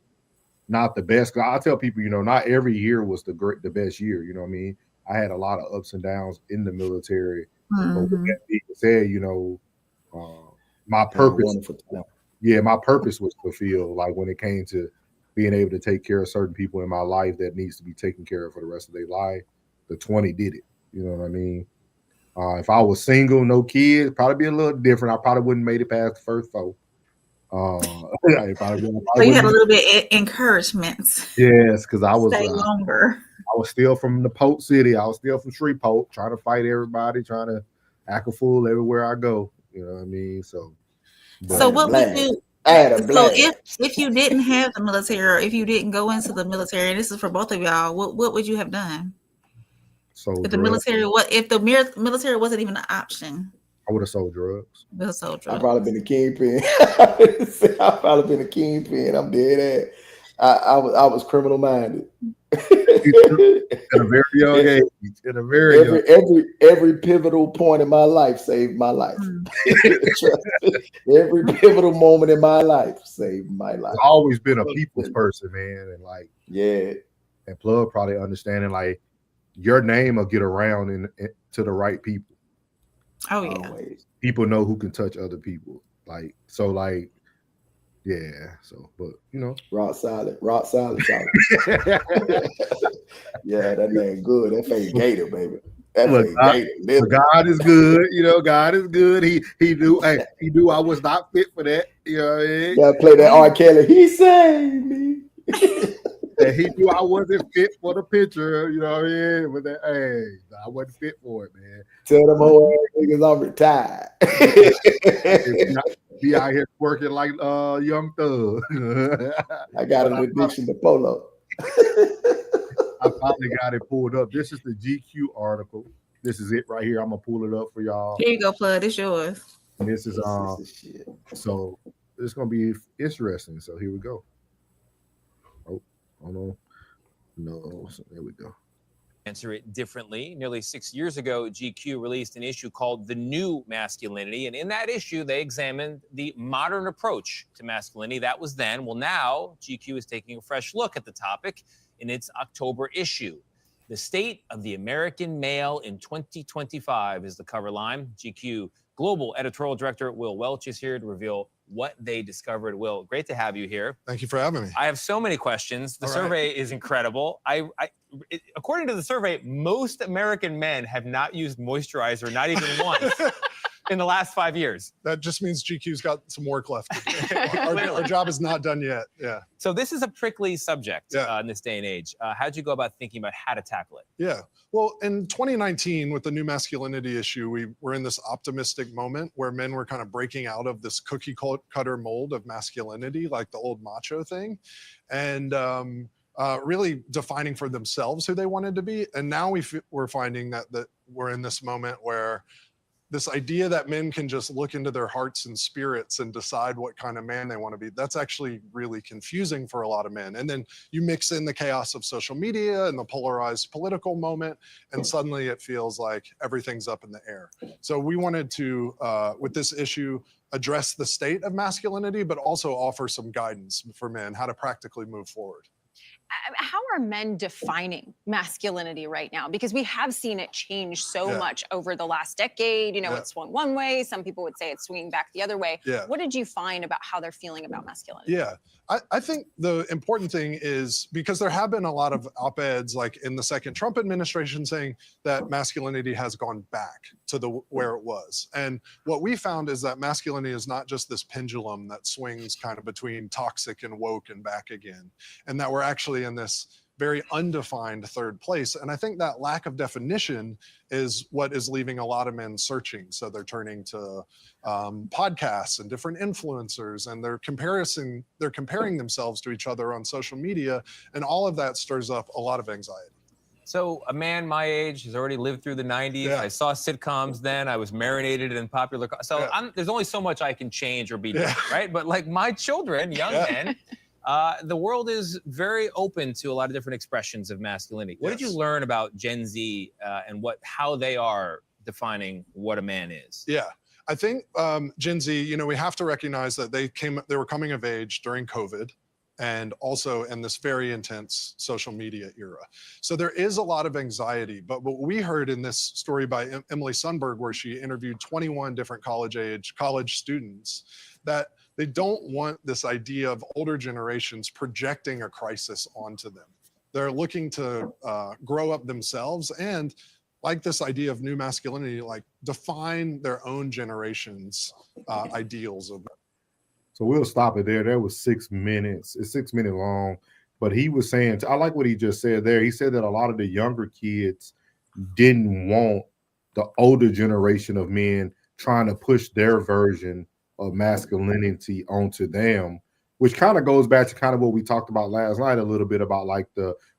not the best, I tell people, not every year was the best year. You know what I mean? I had a lot of ups and downs in the military. But with that being said, my purpose, my purpose was fulfilled. Like when it came to being able to take care of certain people in my life that needs to be taken care of for the rest of their life, the 20 did it. You know what I mean? If I was single, no kids, probably be a little different. I probably wouldn't made it past the first 4. So you had a little bit of encouragement. Yes, because I was stay longer. I was still from the Polk City. I was still from Shreveport, trying to fight everybody, trying to act a fool everywhere I go. You know what I mean? So what would you? I had a so if you didn't have the military, or if you didn't go into the military, and this is for both of y'all, what would you have done? So if the military wasn't even an option, I would have sold drugs. I've probably been a kingpin. I've probably been a kingpin. I'm dead ass. I was criminal minded. At a very young age. At a very every pivotal point in my life saved my life. Every pivotal moment in my life saved my life. I've always been a people's person, man, and and Plug probably understanding your name will get around to the right people. Oh yeah. Always. People know who can touch other people. Rock solid. Yeah, that name good. That fake Gator, baby. God is good. God is good. He knew I was not fit for that. You know what I mean? Gotta play that R. Kelly. He saved me. And he knew I wasn't fit for the picture. You know what I mean? But I wasn't fit for it, man. Tell them whole niggas I'm retired. Be out here working like Young Thug. I got an addiction to polo. I finally got it pulled up. This is the GQ article. This is it right here. I'm gonna pull it up for y'all. Here you go, Plug. It's yours. And this is so it's gonna be interesting. So here we go. Oh, hold on. No, so there we go. Answer it differently. Nearly 6 years ago, GQ released an issue called The New Masculinity. And in that issue, they examined the modern approach to masculinity. That was then. Well, now GQ is taking a fresh look at the topic in its October issue. The State of the American Male in 2025 is the cover line. GQ Global Editorial Director Will Welch is here to reveal what they discovered. Will, great to have you here. Thank you for having me. I have so many questions. The survey is incredible. According to the survey, most American men have not used moisturizer, not even once, in the last 5 years. That just means GQ's got some work left to do. Our job is not done yet. Yeah. So this is a prickly subject in this day and age. How'd you go about thinking about how to tackle it? Yeah. Well, in 2019, with the new masculinity issue, we were in this optimistic moment where men were kind of breaking out of this cookie cutter mold of masculinity, like the old macho thing, and really defining for themselves who they wanted to be. And now we're finding that we're in this moment where this idea that men can just look into their hearts and spirits and decide what kind of man they want to be, that's actually really confusing for a lot of men. And then you mix in the chaos of social media and the polarized political moment, and suddenly it feels like everything's up in the air. So we wanted to, with this issue, address the state of masculinity, but also offer some guidance for men, how to practically move forward. how are men defining masculinity right now? Because we have seen it change so much over the last decade. You know, it swung one way. Some people would say it's swinging back the other way. What did you find about how they're feeling about masculinity? Yeah, I think the important thing is, because there have been a lot of op-eds like in the second Trump administration saying that masculinity has gone back to where it was. And what we found is that masculinity is not just this pendulum that swings kind of between toxic and woke and back again, and that we're actually in this very undefined third place. And I think that lack of definition is what is leaving a lot of men searching. So they're turning to podcasts and different influencers, and they're comparing themselves to each other on social media. And all of that stirs up a lot of anxiety. So a man my age has already lived through the 90s. I saw sitcoms then. I was marinated in popular. So there's only so much I can change or be different, right? But like my children, young men, the world is very open to a lot of different expressions of masculinity. What did you learn about Gen Z and how they are defining what a man is? Yeah, I think Gen Z, you know, we have to recognize that they were coming of age during COVID, and also in this very intense social media era. So there is a lot of anxiety. But what we heard in this story by Emily Sundberg, where she interviewed 21 different college students, that they don't want this idea of older generations projecting a crisis onto them. They're looking to grow up themselves, and like this idea of new masculinity, like define their own generation's ideals of. So we'll stop it there. That was 6 minutes. It's 6 minutes long, but he was saying, I like what he just said there. He said that a lot of the younger kids didn't want the older generation of men trying to push their version of masculinity onto them, which kind of goes back to kind of what we talked about last night a little bit about like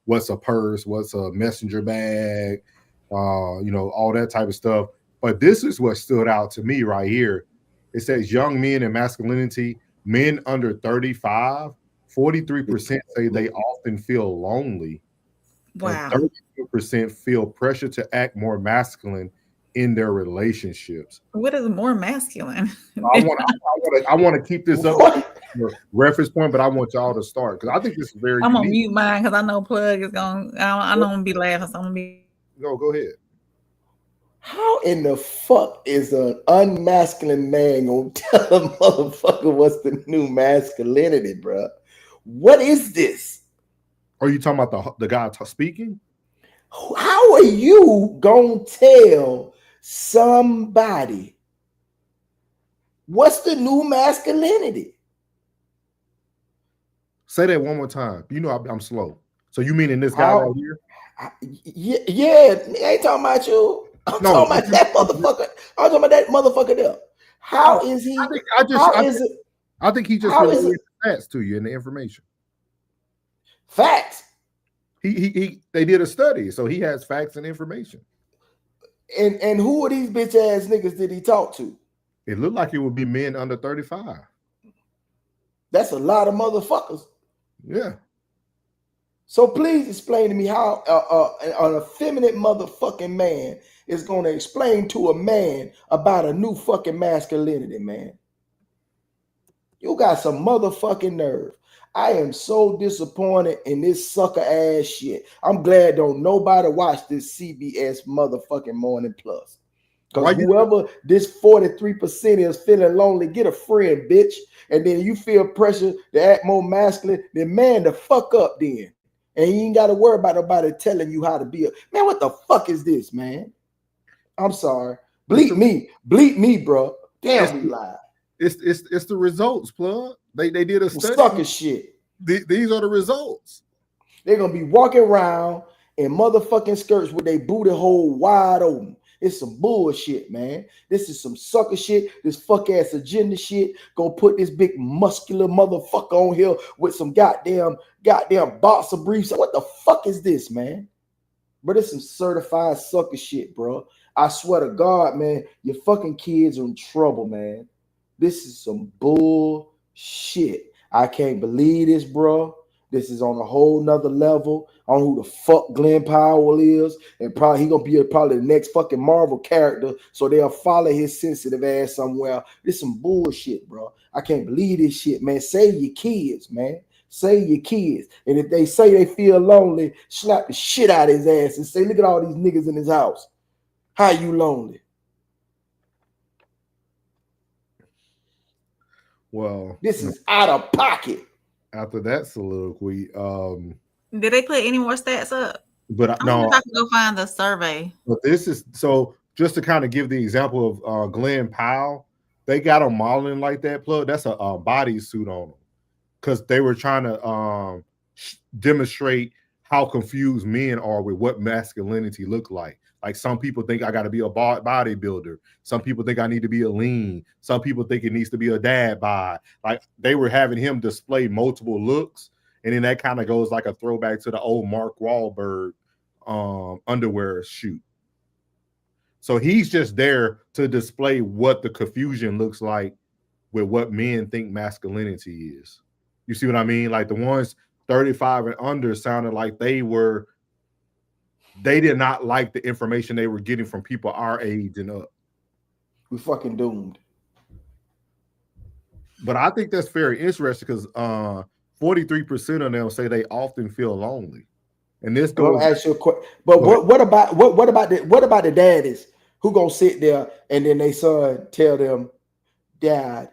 what's a purse, what's a messenger bag, you know, all that type of stuff. But this is what stood out to me right here. It says young men and masculinity, men under 35, 43% say they often feel lonely. Wow. And 32% feel pressure to act more masculine in their relationships. What is more masculine? I want to keep this up reference point, but I want y'all to start because I think this is very. I'm gonna mute mine because I know Plug is going. I know I'm gonna be laughing. So I'm gonna be. Go ahead. How in the fuck is an unmasculine man gonna tell a motherfucker what's the new masculinity, bro? What is this? Are you talking about the guy speaking? How are you gonna tell somebody what's the new masculinity? Say that one more time. You know I'm slow. So you meaning this guy right here? Yeah, I ain't talking about you. I'm talking about that motherfucker. I'm talking about that motherfucker there. How is he? I think he just related facts to you and the information. Facts. They did a study, so he has facts and information. And who are these bitch ass niggas did he talk to? It looked like it would be men under 35. That's a lot of motherfuckers. Yeah. So please explain to me how an effeminate motherfucking man is going to explain to a man about a new fucking masculinity, man. You got some motherfucking nerve. I am so disappointed in this sucker ass shit. I'm glad don't nobody watch this CBS motherfucking Morning Plus. Because whoever this 43% is feeling lonely, get a friend, bitch. And then you feel pressure to act more masculine, then man the fuck up then. And you ain't got to worry about nobody telling you how to be a man. What the fuck is this, man? I'm sorry. Bleep me, bro. Damn, we live. It's the results, Plug. They did a study. Sucker shit. These are the results. They're gonna be walking around in motherfucking skirts with their booty hole wide open. It's some bullshit, man. This is some sucker shit. This fuck ass agenda shit. Go put this big muscular motherfucker on here with some goddamn boxer briefs. What the fuck is this, man? But it's some certified sucker shit, bro. I swear to God, man, your fucking kids are in trouble, man. This is some bullshit. I can't believe this, bro. This is on a whole nother level. I don't know who the fuck Glenn Powell is. And probably he gonna be probably the next fucking Marvel character. So they'll follow his sensitive ass somewhere. This is some bullshit, bro. I can't believe this shit, man. Save your kids, man. Say your kids. And if they say they feel lonely, slap the shit out of his ass and say, look at all these niggas in his house. How you lonely? Well, this is out of pocket. After that soliloquy, did they put any more stats up? But I no, wonder if I can go find the survey. But this is so just to kind of give the example of Glenn Powell, they got him modeling like that. Plug, that's a bodysuit on him because they were trying to demonstrate how confused men are with what masculinity look like. Like some people think I got to be a bodybuilder. Some people think I need to be a lean. Some people think it needs to be a dad bod. Like they were having him display multiple looks. And then that kind of goes like a throwback to the old Mark Wahlberg underwear shoot. So he's just there to display what the confusion looks like with what men think masculinity is. You see what I mean? Like the ones 35 and under sounded like they did not like the information they were getting from people our age and up. We fucking doomed. But I think that's very interesting because 43% of them say they often feel lonely. And this goes. I'll ask you a question. But what about the daddies who gonna sit there and then they son tell them, Dad,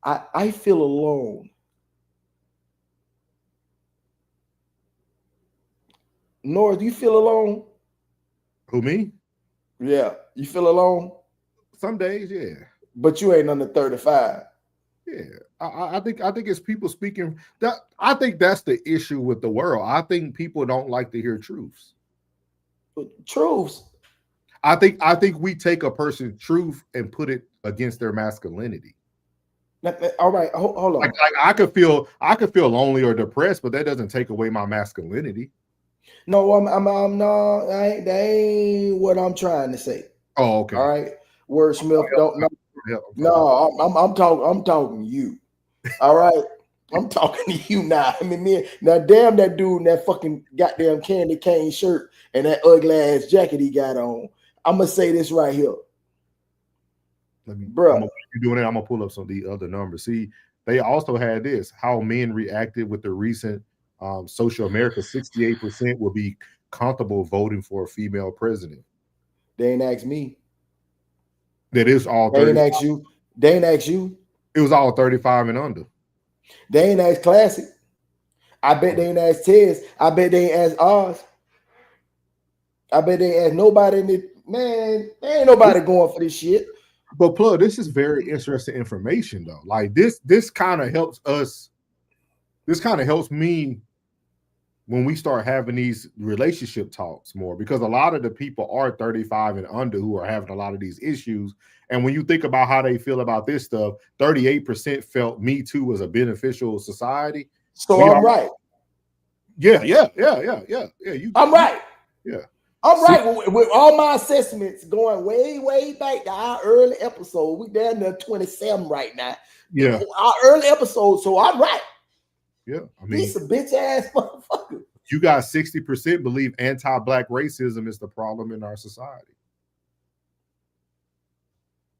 I feel alone. Nora, do you feel alone? Who, me? Yeah, you feel alone? Some days, yeah. But you ain't under 35. Yeah, I think it's people speaking. I think that's the issue with the world. I think people don't like to hear truths. Truths. I think we take a person's truth and put it against their masculinity. All right, hold on. Like I could feel lonely or depressed, but that doesn't take away my masculinity. No, I'm no, that ain't what I'm trying to say. Oh, okay. All right, Wordsmith, don't know. No, I'm talking to you. All right, I'm talking to you now. I mean, now, damn that dude in that fucking goddamn candy cane shirt and that ugly ass jacket he got on. I'm gonna say this right here, bro. You doing it? I'm gonna pull up some of the other numbers. See, they also had this: how men reacted with the recent social America. 68% will be comfortable voting for a female president. They ain't asked me. That is all. They ain't asked you. They ain't asked you. It was all 35 and under. They ain't asked Classic. I bet they ain't asked Tez. I bet they ain't asked Oz. I bet they ain't asked nobody in the man. There ain't nobody going for this shit. But Plug, this is very interesting information though. Like this kind of helps us. This kind of helps me when we start having these relationship talks more, because a lot of the people are 35 and under who are having a lot of these issues. And when you think about how they feel about this stuff, 38% felt Me Too was a beneficial society. So I'm right. Yeah. I'm right. Yeah. I'm right with all my assessments going way back to our early episode. We down to 27 right now. Yeah. Our early episode. So I'm right. Yeah, I mean, he's a bitch ass motherfucker. You got 60% believe anti-black racism is the problem in our society.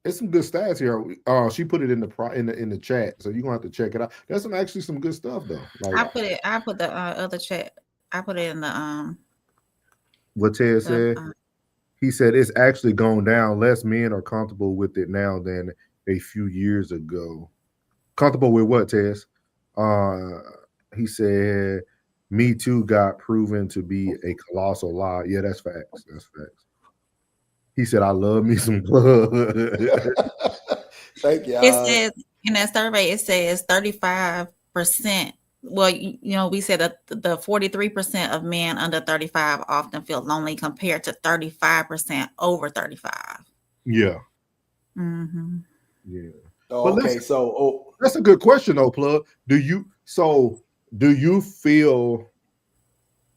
There's some good stats here. She put it in the chat, so you're gonna have to check it out. There's some good stuff though. Like, I put the other chat. I put it in the what Ted said. He said it's actually gone down. Less men are comfortable with it now than a few years ago. Comfortable with what, Tess? He said, Me Too got proven to be a colossal lie. Yeah, that's facts. That's facts. He said, I love me some blood. Thank you. It says in that survey, it says 35%. Well, you know, we said that the 43% of men under 35 often feel lonely compared to 35% over 35. Yeah. Mm-hmm. Yeah. Oh, okay, so that's a good question though, Plug. Do you feel,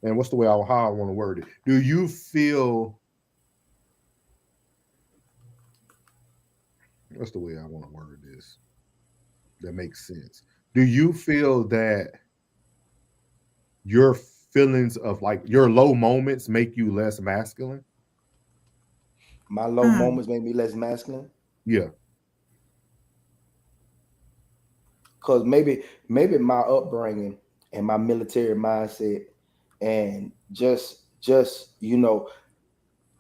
and what's the way how I want to word it? Do you feel, what's the way I want to word this that makes sense? Do you feel that your feelings of like your low moments make you less masculine? My low moments make me less masculine? Yeah. because maybe my upbringing and my military mindset and just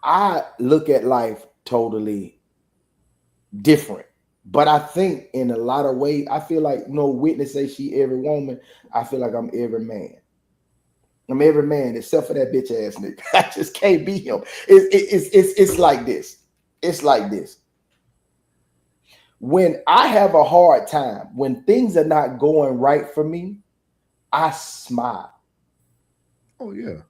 I look at life totally different. But I think in a lot of ways, I feel like Whitney say she every woman. I feel like I'm every man. I'm every man except for that bitch ass nigga. I just can't be him. It's like this. It's like this. When I have a hard time, when things are not going right for me, I smile. Oh yeah.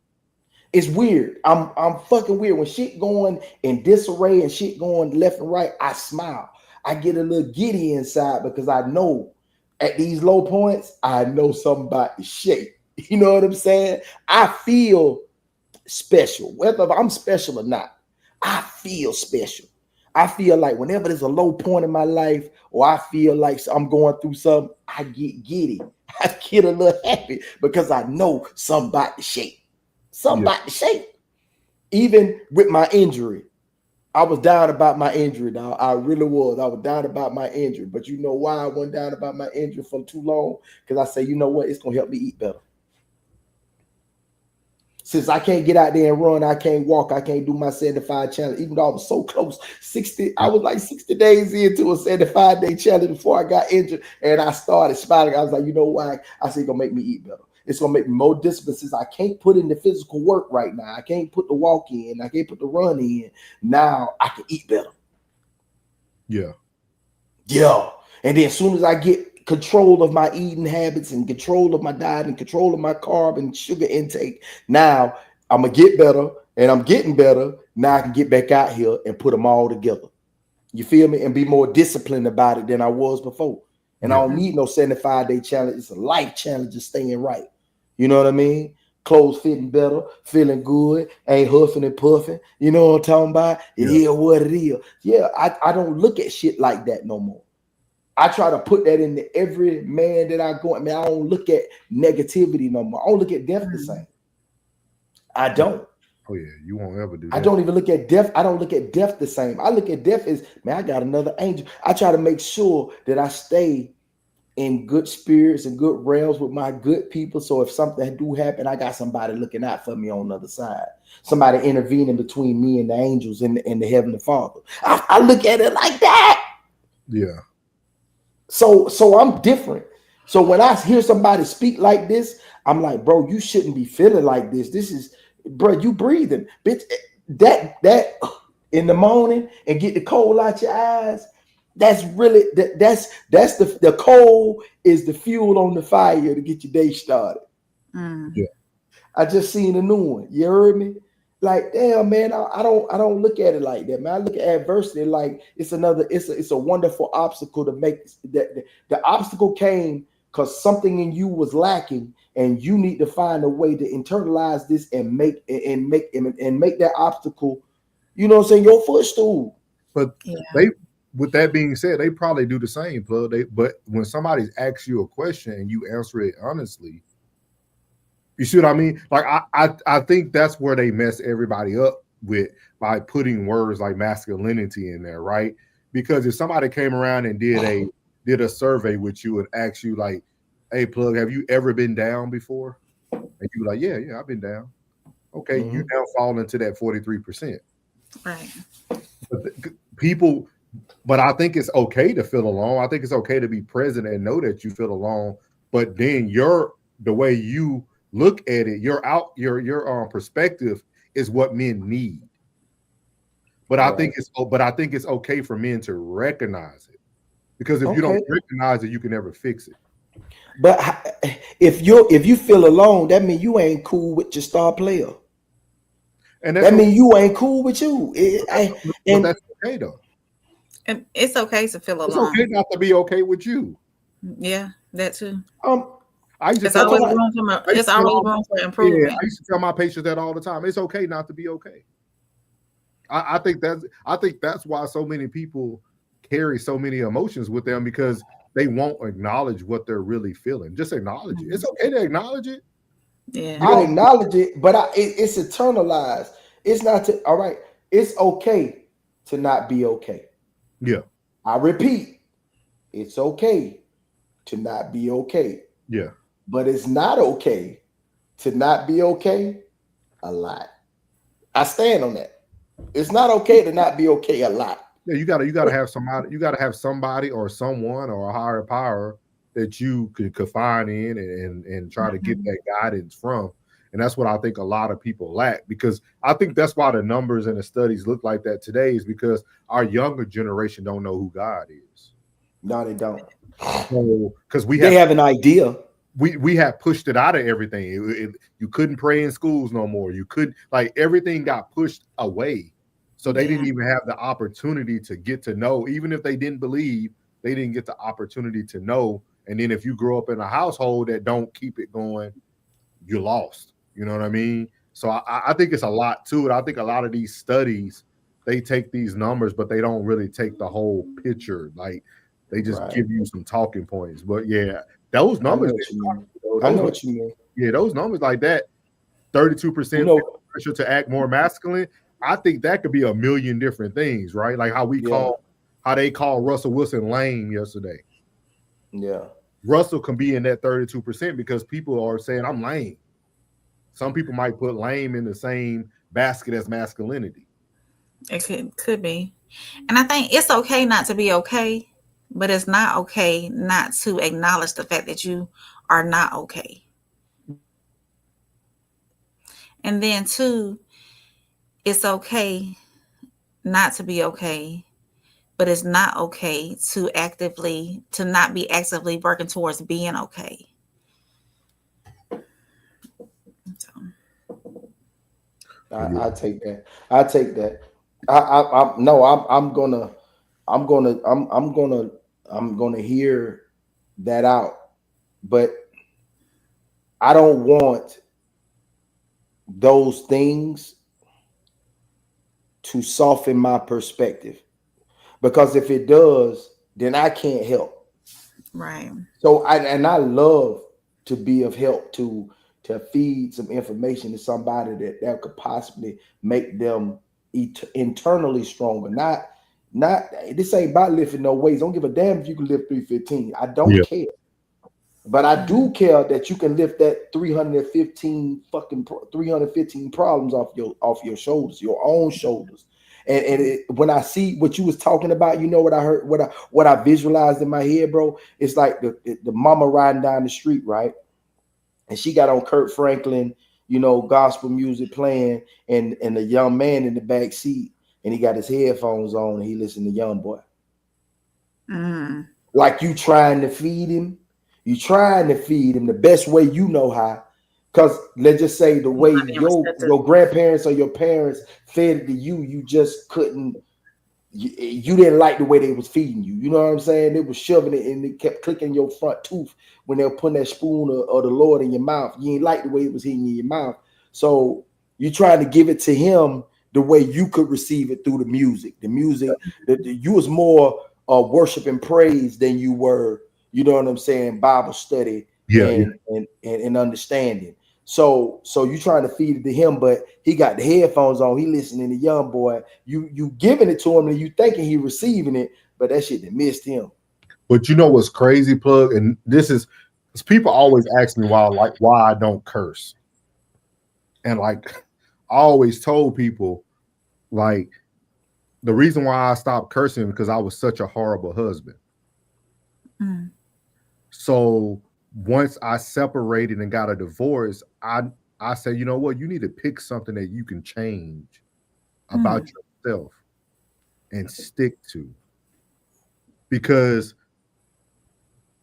It's weird. I'm fucking weird. When shit going in disarray and shit going left and right, I smile. I get a little giddy inside because I know at these low points, I know somebody's shape. You know what I'm saying? I feel special. Whether I'm special or not, I feel special. I feel like whenever there's a low point in my life or I feel like I'm going through something, I get giddy. I get a little happy because I know somebody's shape. Somebody's shape. Even with my injury, I was down about my injury, dog. I really was. I was down about my injury. But you know why I went down about my injury for too long? Because I say, you know what? It's going to help me eat better. Since I can't get out there and run, I can't walk, I can't do my 75 challenge, even though I was so close. I was like 60 days into a 75-day challenge before I got injured, and I started smiling. I was like, you know why? I said, it's going to make me eat better. It's going to make me more disciplined since I can't put in the physical work right now. I can't put the walk in. I can't put the run in. Now I can eat better. Yeah. Yeah. And then as soon as I get control of my eating habits and control of my diet and control of my carb and sugar intake, now I'm going to get better and I'm getting better. Now I can get back out here and put them all together. You feel me? And be more disciplined about it than I was before. And I don't need no 75-day challenge. It's a life challenge of staying right. You know what I mean? Clothes fitting better, feeling good, ain't huffing and puffing. You know what I'm talking about? It is what it is. Yeah, I don't look at shit like that no more. I try to put that into every man that I go. I mean, I don't look at negativity no more. I don't look at death the same. I don't. Oh yeah, you won't ever do that. I don't even look at death. I don't look at death the same. I look at death as, man, I got another angel. I try to make sure that I stay in good spirits and good realms with my good people. So if something do happen, I got somebody looking out for me on the other side. Somebody intervening between me and the angels and the Heavenly Father. I look at it like that. Yeah. So I'm different. So when I hear somebody speak like this, I'm like, bro, you shouldn't be feeling like this. This is, bro, you breathing. Bitch, that in the morning and get the cold out your eyes, that's really, that's the cold is the fuel on the fire to get your day started. Yeah. I just seen a new one. You heard me? Like, damn, man, I don't look at it like that, man. I look at adversity like it's a wonderful obstacle to make that. The obstacle came because something in you was lacking, and you need to find a way to internalize this and make that obstacle, you know what I'm saying, your footstool. But with that being said, they probably do the same, Plug. But when somebody's asks you a question and you answer it honestly, you see what I mean? Like I think that's where they mess everybody up with by putting words like masculinity in there, right? Because if somebody came around and did a survey with you and asked you like, "Hey, Plug, have you ever been down before?" And you were like, "Yeah, I've been down." Okay, you now fall into that 43%. Right. But I think it's okay to feel alone. I think it's okay to be present and know that you feel alone. But then the way you look at it, your perspective is what men need. But I think it's okay for men to recognize it, because if you don't recognize it, you can never fix it. But if you feel alone, that means you ain't cool with your star player, and that means you ain't cool with you. But that's okay though. And it's okay to feel alone. It's okay not to be okay with you. Yeah, that too. It's always room for improvement. Yeah, I used to tell my patients that all the time. It's okay not to be okay. I think that's why so many people carry so many emotions with them, because they won't acknowledge what they're really feeling. Just acknowledge it. It's okay to acknowledge it. Yeah, I acknowledge it, but it's internalized. It's not to. All right, it's okay to not be okay. Yeah, I repeat, it's okay to not be okay. Yeah. But it's not okay to not be okay a lot. I stand on that. It's not okay to not be okay a lot. Yeah, you gotta have somebody, or someone or a higher power that you could confide in and try to get that guidance from. And that's what I think a lot of people lack, because I think that's why the numbers and the studies look like that today, is because our younger generation don't know who God is. No, they don't. So, because they have an idea. We have pushed it out of everything. You couldn't pray in schools no more. You couldn't, like, everything got pushed away. So they didn't even have the opportunity to get to know. Even if they didn't believe, they didn't get the opportunity to know. And then if you grow up in a household that don't keep it going, you're lost. You know what I mean? So I think it's a lot to it. I think a lot of these studies, they take these numbers, but they don't really take the whole picture. Like, they just give you some talking points. But yeah, those numbers. I know what you mean. Yeah, those numbers like that, 32% pressure to act more masculine. I think that could be a million different things, right? Like how they call Russell Wilson lame yesterday. Yeah. Russell can be in that 32% because people are saying I'm lame. Some people might put lame in the same basket as masculinity. It could be. And I think it's okay not to be okay, but it's not okay not to acknowledge the fact that you are not okay. And then too, it's okay not to be okay, but it's not okay to not be actively working towards being okay. So. I take that. I take that. I'm gonna hear that out, but I don't want those things to soften my perspective, because if it does, then I can't help. Right. So I love to be of help to feed some information to somebody that could possibly make them internally stronger. Not this ain't about lifting no weights. Don't give a damn if you can lift 315. I don't care. But I do care that you can lift that 315 problems off your shoulders, your own shoulders. And when I see what you was talking about, you know what I heard, what I visualized in my head, bro. It's like the mama riding down the street, right? And she got on Kirk Franklin, gospel music playing, and the young man in the back seat, and he got his headphones on, and he listening to Young Boy. Like you trying to feed him. You trying to feed him the best way you know how. Because let's just say the way your grandparents or your parents fed it to you, you just couldn't. You didn't like the way they was feeding you. You know what I'm saying? They was shoving it and they kept clicking your front tooth when they were putting that spoon of the Lord in your mouth. You ain't like the way it was hitting in your mouth. So you're trying to give it to him the way you could receive it through the music. The music, you was more worship and praise than you were, you know what I'm saying, Bible study and understanding. So you trying to feed it to him, but he got the headphones on. He listening to Young Boy. You giving it to him, and you thinking he receiving it, but that shit that missed him. But you know what's crazy, Plug? And this is people always ask me why I don't curse, and like I always told people, like the reason why I stopped cursing because I was such a horrible husband. So once I separated and got a divorce, I said, you know what? You need to pick something that you can change about yourself and stick to. Because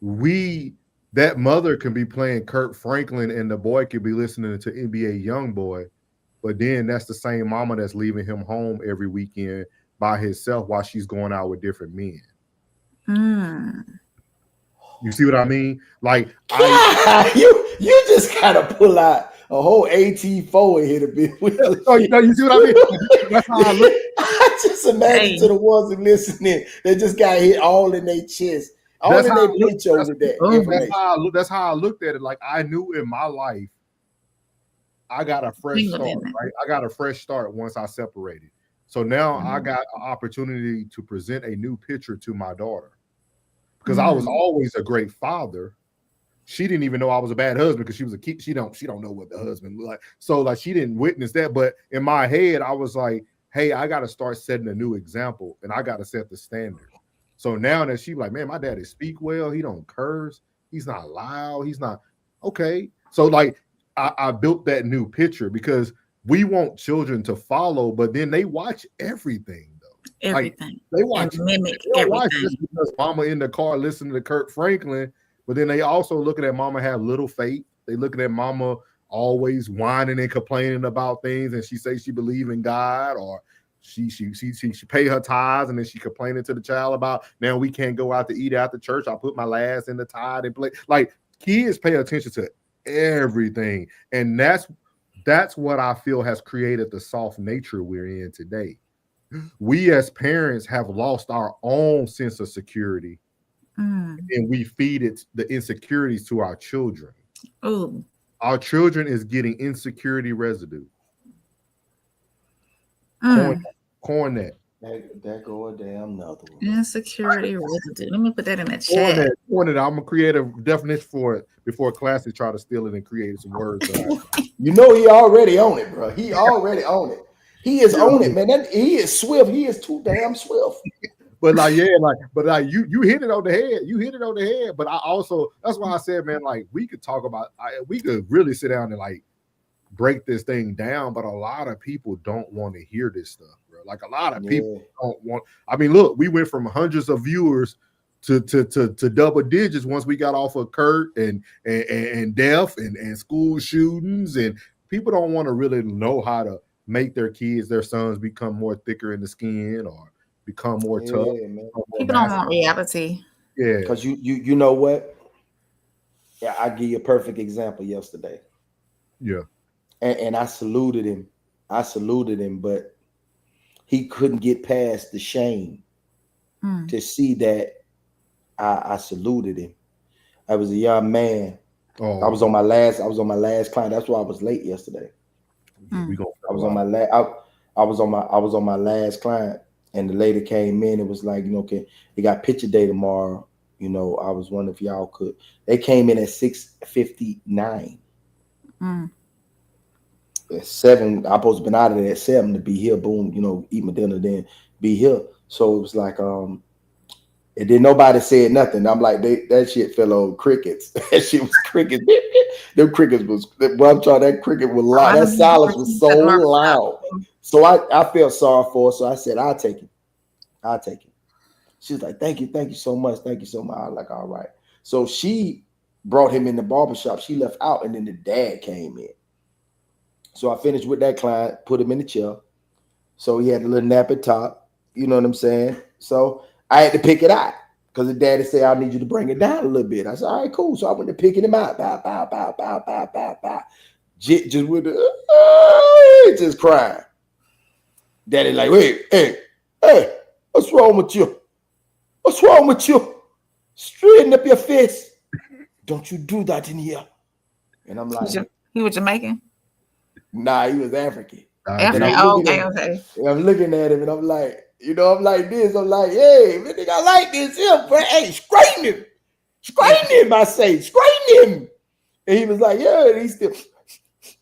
that mother can be playing Kirk Franklin and the boy could be listening to NBA YoungBoy, but then that's the same mama that's leaving him home every weekend by himself while she's going out with different men. You see what I mean? Like you just kind of pull out a whole AT4 and hit a bit with it. Oh, you see what I mean? That's how I look. I just imagine to the ones who listening, they just got hit all in their chest, all in their picture with that. That's how I looked at it. Like I knew in my life, I got a fresh start, right? I got a fresh start once I separated. So now I got an opportunity to present a new picture to my daughter. because I was always a great father. She didn't even know I was a bad husband because she was a kid. She don't know what the husband looked like. So like she didn't witness that. But in my head, I was like, hey, I got to start setting a new example and I got to set the standard. So now that she like, man, my daddy speak well. He don't curse. He's not loud. He's not okay. So like I built that new picture because we want children to follow, but then they watch everything though. Everything. Like, they watch and mimic they everything. watch just because mama in the car listening to Kirk Franklin. But then they also looking at mama have little faith. They looking at mama always whining and complaining about things, and she say she believe in God, or she pay her tithes, and then she complaining to the child about now we can't go out to eat after church. I put my last in the tithe and play. Like kids pay attention to everything, and that's what I feel has created the soft nature we're in today. We as parents have lost our own sense of security. And we feed it the insecurities to our children. Ooh. Our children is getting insecurity residue. Corn that. That go a damn another one. Insecurity residue. Let me put that in the chat. Corn that. I'm gonna create a definition for it before classes try to steal it and create some words. You know he already on it, bro. He already on it. He is on it, man. He is swift. He is too damn swift. But like, yeah, like, you hit it on the head. You hit it on the head. But I also, that's why I said, man, like we could talk about, we could really sit down and like break this thing down. But a lot of people don't want to hear this stuff, bro. Like a lot of people don't want. I mean, look, we went from hundreds of viewers to double digits once we got off of Kurt and death and school shootings, and people don't want to really know how to make their kids, their sons, become more thicker in the skin or become more tough. Man. People don't want reality. Yeah, because you know what? Yeah, I give you a perfect example yesterday. Yeah, and I saluted him. But he couldn't get past the shame to see that I saluted him. I was a young man. Oh. I was on my last client. That's why I was late yesterday. I was on my last client. And the lady came in and was like, you know, okay, they got picture day tomorrow. You know, I was wondering if y'all could. They came in at 6:59. At 7, I'm supposed to been out of there at 7 to be here. Boom, you know, eat my dinner, then be here. So it was like, and then nobody said nothing. I'm like, that shit fell on crickets. That shit was crickets. Them crickets was, that cricket was loud. That silence was so loud. So I felt sorry for her. So I said, I'll take it. She was like, thank you so much. Thank you so much. I was like, all right. So she brought him in the barbershop. She left out, and then the dad came in. So I finished with that client, put him in the chair. So he had a little nappy top. You know what I'm saying? So I had to pick it out because the daddy said, I need you to bring it down a little bit. I said, all right, cool. So I went to picking him out. Bow, bow, bow, bow, bow, bow, bow. Just with the, just crying. Daddy like, hey, what's wrong with you? What's wrong with you? Straighten up your face. Don't you do that in here. And I'm like, he was Jamaican? Nah, he was African. Okay. I'm looking at him and I'm like, you know, I'm like this. I'm like, hey, man, I like this here, bro. Hey, straighten him. Straighten him, I say. Straighten him. And he was like, yeah, and he's still.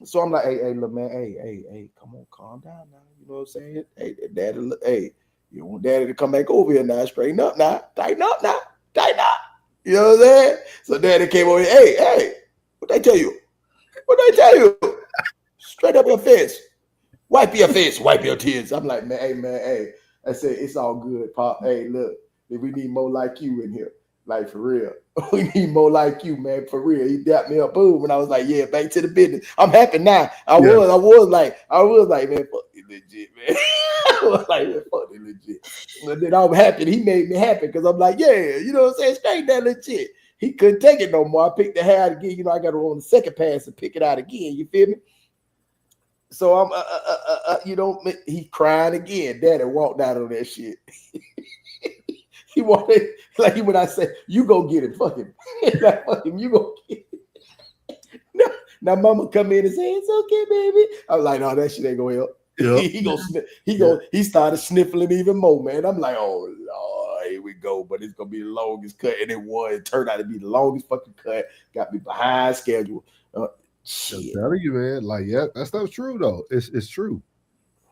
So I'm like, hey, look, man, hey, come on, calm down now. You know what I'm saying? Hey, daddy, hey, you want daddy to come back over here now, straighten up now, tighten up now, tighten up. You know what I'm saying? So daddy came over here, hey, what they tell you? Straight up your face. Wipe your face, wipe your tears. I'm like, man, hey. I said, it's all good, Pop. Hey, look, we need more like you in here. Like, for real. We need more like you, man, for real. He dapped me up, boom, and I was like, yeah, back to the business. I'm happy now. I was like, man, fuck it legit, man. I was like, man, fuck it legit. And then I'm happy. He made me happy because I'm like, yeah, you know what I'm saying? Straight that legit. He couldn't take it no more. I picked the hair out again. You know, I got to roll on the second pass and pick it out again. You feel me? So I'm, you know, he crying again. Daddy walked out on that shit. He wanted, like when I said, you go get it, fuck him. Like, fuck him, you go get it. Now mama come in and say, it's okay, baby. I'm like, no, that shit ain't gonna help. Yep. He started sniffling even more, man. I'm like, oh Lord, here we go. But it's gonna be the longest cut, and it turned out to be the longest fucking cut. Got me behind schedule. I'm telling you, man. Like, yeah, that stuff's true though. It's true.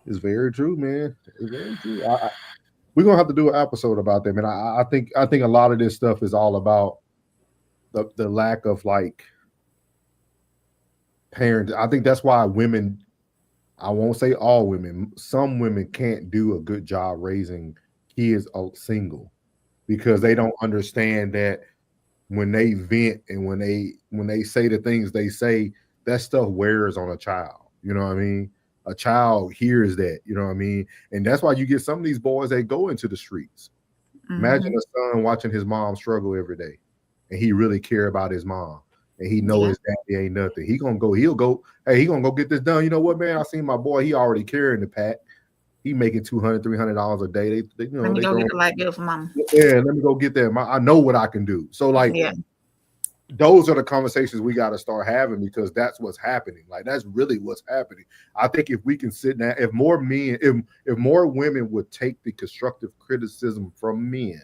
It's very true, man. It's very true. We're gonna have to do an episode about that, man. I think a lot of this stuff is all about the lack of like parents. I think that's why women, I won't say all women, some women can't do a good job raising kids single because they don't understand that when they vent and when they say the things they say, that stuff wears on a child. You know what I mean? A child hears that, you know what I mean? And that's why you get some of these boys that go into the streets. Imagine a son watching his mom struggle every day, and he really care about his mom, and he know his daddy ain't nothing. He'll go, hey, he gonna go get this done. You know what, man? I seen my boy, he already carrying the pack. He making $200-$300 a day. They let me go get the light bill for mama. Yeah, let me go get that. I know what I can do. So like, those are the conversations we got to start having because that's what's happening. Like that's really what's happening. I think if we can sit down, if more women would take the constructive criticism from men,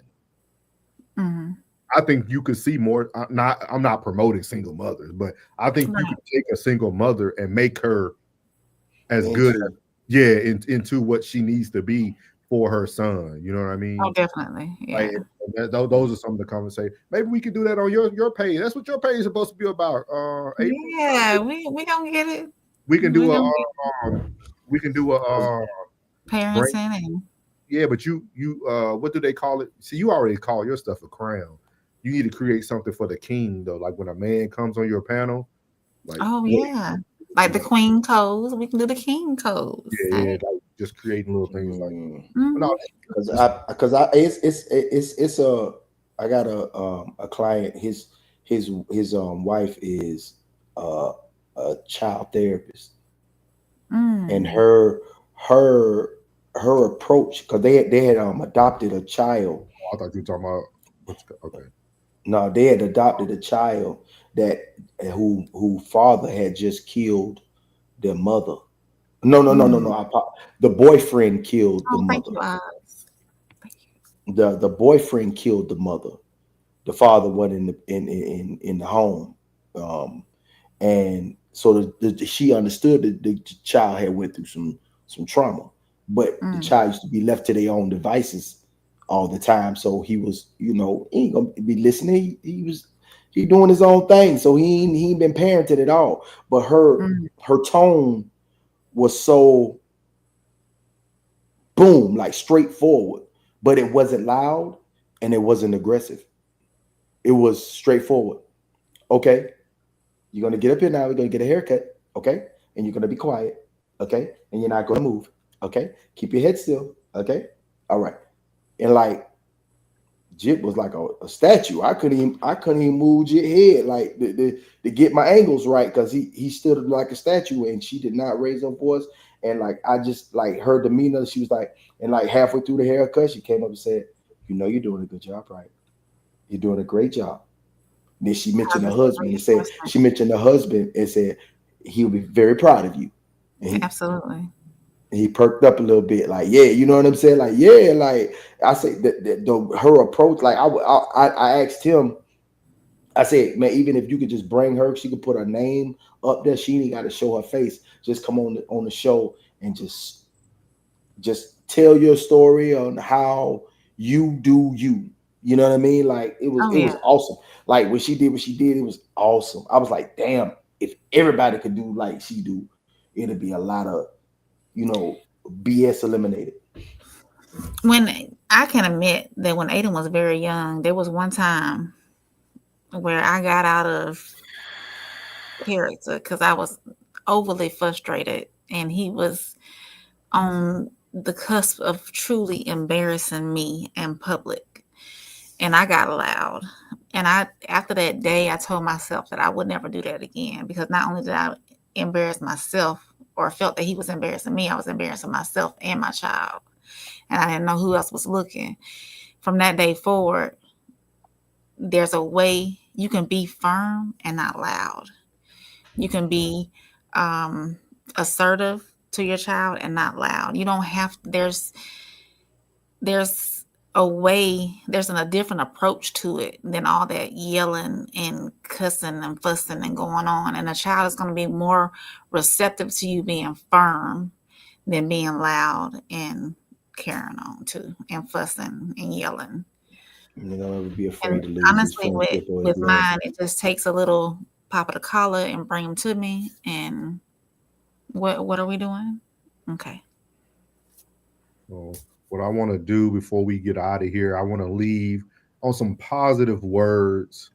I think you could see more. I'm not promoting single mothers, but I think you could take a single mother and make her as good as into what she needs to be for her son. You know what I mean? Oh, definitely. Yeah. Like, those are some of the conversations. Maybe we could do that on your page. That's what your page is supposed to be about. April. Yeah, we gonna get it. We can do a parenting and yeah, but you what do they call it? See, you already call your stuff a crown. You need to create something for the king though. Like when a man comes on your panel, like like the queen codes, we can do the king codes. Yeah, like just creating little things like I got a client. His wife is a child therapist, and her approach, because they had adopted a child. I thought you were talking about okay. No, they had adopted a child who father had just killed their mother. No. The boyfriend killed the mother. The boyfriend killed the mother. The father wasn't in the home, and so she understood that the child had went through some trauma, but the child used to be left to their own devices all the time. So he was, he ain't gonna be listening. He doing his own thing. So he ain't been parented at all. But her tone was so boom, like straightforward, but it wasn't loud and it wasn't aggressive. It was straightforward. Okay, you're gonna get up here now. We're gonna get a haircut. Okay, and you're gonna be quiet. Okay, and you're not gonna move. Okay, keep your head still. Okay, all right. And like Jit was like a statue. I couldn't even move Jit's head like to get my angles right because he stood like a statue and she did not raise her voice. And like I just like her demeanor, she was like, and like halfway through the haircut, she came up and said, "You're doing a good job, right? You're doing a great job." And then she mentioned her husband and said he'll be very proud of you. And absolutely. He perked up a little bit, like, yeah, you know what I'm saying? Like, yeah, like I say her approach, like I asked him, I said, man, even if you could just bring her, she could put her name up there. She ain't got to show her face. Just come on the show and just tell your story on how you do you. You know what I mean? Like it was awesome. Like when she did what she did, it was awesome. I was like, damn, if everybody could do like she do, it'd be a lot of BS eliminated. When I can admit that when Aiden was very young, there was one time where I got out of character because I was overly frustrated and he was on the cusp of truly embarrassing me in public. And I got loud. And after that day, I told myself that I would never do that again because not only did I embarrass myself or felt that he was embarrassing me, I was embarrassing myself and my child. And I didn't know who else was looking. From that day forward, there's a way you can be firm and not loud. You can be assertive to your child and not loud. You don't have, there's a way, there's a different approach to it than all that yelling and cussing and fussing and going on. And a child is going to be more receptive to you being firm than being loud and carrying on too, and fussing and yelling. You know, would be afraid And to lose honestly, his friendship or his with love. mine, it just takes a little pop of the collar and bring them to me. And what are we doing? Okay. So what I want to do before we get out of here, I want to leave on some positive words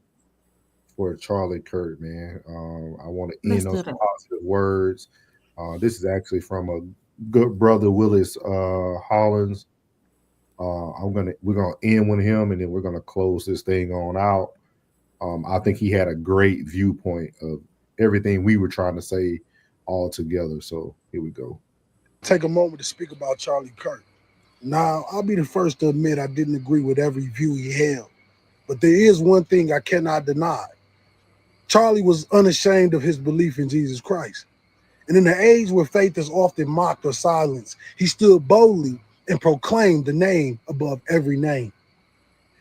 for Charlie Kirk, man. I want to end on some positive words. This is actually from a good brother, Willis Hollins. We're gonna end with him, and then we're gonna close this thing on out. I think he had a great viewpoint of everything we were trying to say all together. So here we go. Take a moment to speak about Charlie Kirk. Now, I'll be the first to admit I didn't agree with every view he held, but there is one thing I cannot deny. Charlie was unashamed of his belief in Jesus Christ. And in an age where faith is often mocked or silenced, he stood boldly and proclaimed the name above every name.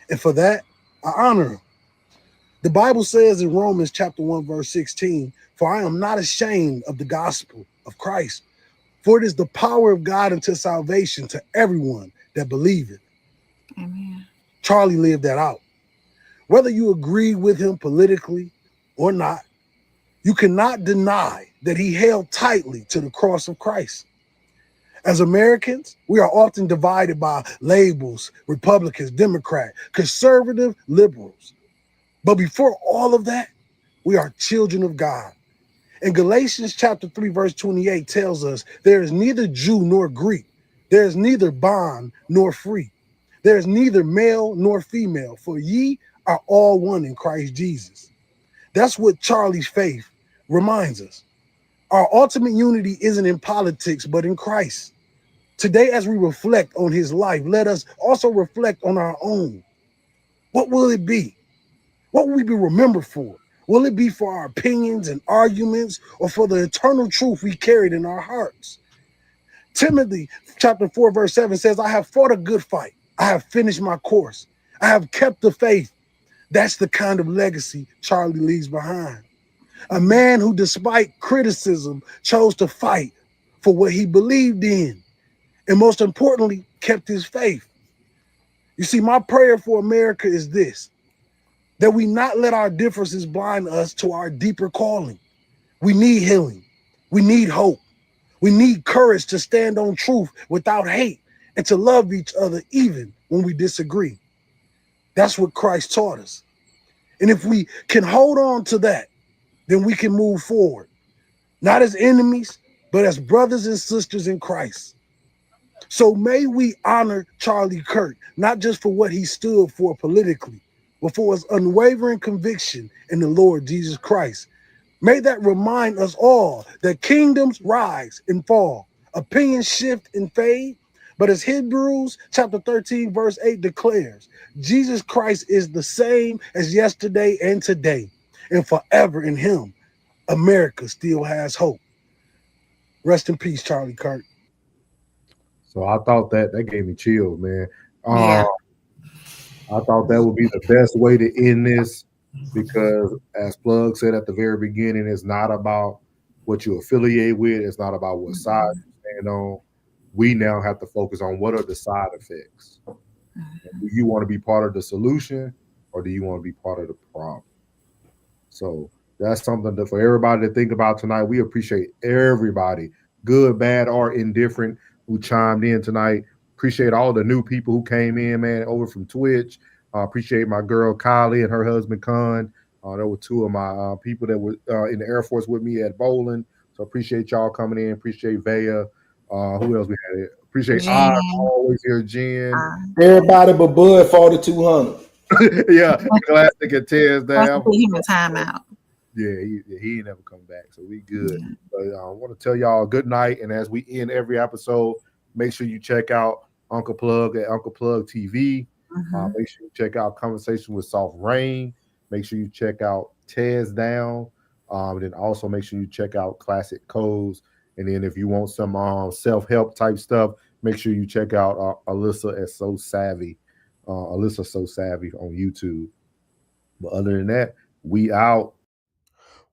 And for that, I honor him. The Bible says in Romans chapter 1, verse 16, "For I am not ashamed of the gospel of Christ, for it is the power of God unto salvation to everyone that believeth." Amen. Charlie lived that out. Whether you agree with him politically or not, you cannot deny that he held tightly to the cross of Christ. As Americans, we are often divided by labels: Republicans, Democrat, conservative, liberals. But before all of that, we are children of God. And Galatians chapter 3, verse 28 tells us there is neither Jew nor Greek. There is neither bond nor free. There is neither male nor female, for ye are all one in Christ Jesus. That's what Charlie's faith reminds us. Our ultimate unity isn't in politics, but in Christ. Today, as we reflect on his life, let us also reflect on our own. What will it be? What will we be remembered for? Will it be for our opinions and arguments, or for the eternal truth we carried in our hearts? Timothy chapter 4, verse 7 says, "I have fought a good fight. I have finished my course. I have kept the faith." That's the kind of legacy Charlie leaves behind. A man who, despite criticism, chose to fight for what he believed in, and most importantly, kept his faith. You see, my prayer for America is this: that we not let our differences blind us to our deeper calling. We need healing. We need hope. We need courage to stand on truth without hate, and to love each other even when we disagree. That's what Christ taught us. And if we can hold on to that, then we can move forward, not as enemies, but as brothers and sisters in Christ. So may we honor Charlie Kirk, not just for what he stood for politically, but for his unwavering conviction in the Lord Jesus Christ. May that remind us all that kingdoms rise and fall, opinions shift and fade, but as Hebrews chapter 13, verse 8 declares, Jesus Christ is the same as yesterday and today, and forever in him, America still has hope. Rest in peace, Charlie Kirk. So I thought that gave me chills, man. Yeah. I thought that would be the best way to end this, because as Plug said at the very beginning, it's not about what you affiliate with. It's not about what side you stand on. We now have to focus on what are the side effects. Do you want to be part of the solution, or do you want to be part of the problem? So that's something that for everybody to think about tonight. We appreciate everybody, good, bad, or indifferent, who chimed in tonight. Appreciate all the new people who came in, man, over from Twitch. Appreciate my girl Kylie and her husband Con. There were two of my people that were in the Air Force with me at bowling. So appreciate y'all coming in. Appreciate Vaya. Who else we had? Appreciate Oz, always here, Jen. Everybody but Bud 4200. Yeah, classic and tears down. Put him in timeout. Yeah, he ain't never come back, so we good. But I want to tell y'all good night, and as we end every episode, make sure you check out Uncle Plug at Uncle Plug TV. Make sure you check out Conversation with Soft Rain. Make sure you check out Tears Down. And then also make sure you check out Classic Codes. And then if you want some self-help type stuff, make sure you check out Alyssa at So Savvy, Alyssa So Savvy on YouTube. But other than that, we out.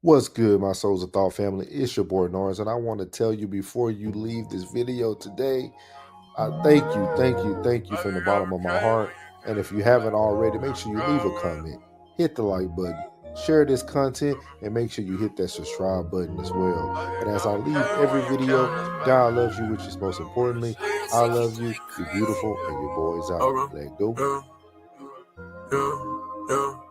What's good, my Souls of Thought family? It's your boy Norris, and I want to tell you before you leave this video today, thank you from the bottom of my heart. And if you haven't already, make sure you leave a comment, hit the like button, share this content, and make sure you hit that subscribe button as well. And as I leave every video, God loves you, which is most importantly. I love you. You're beautiful, and your boy's out. Let go.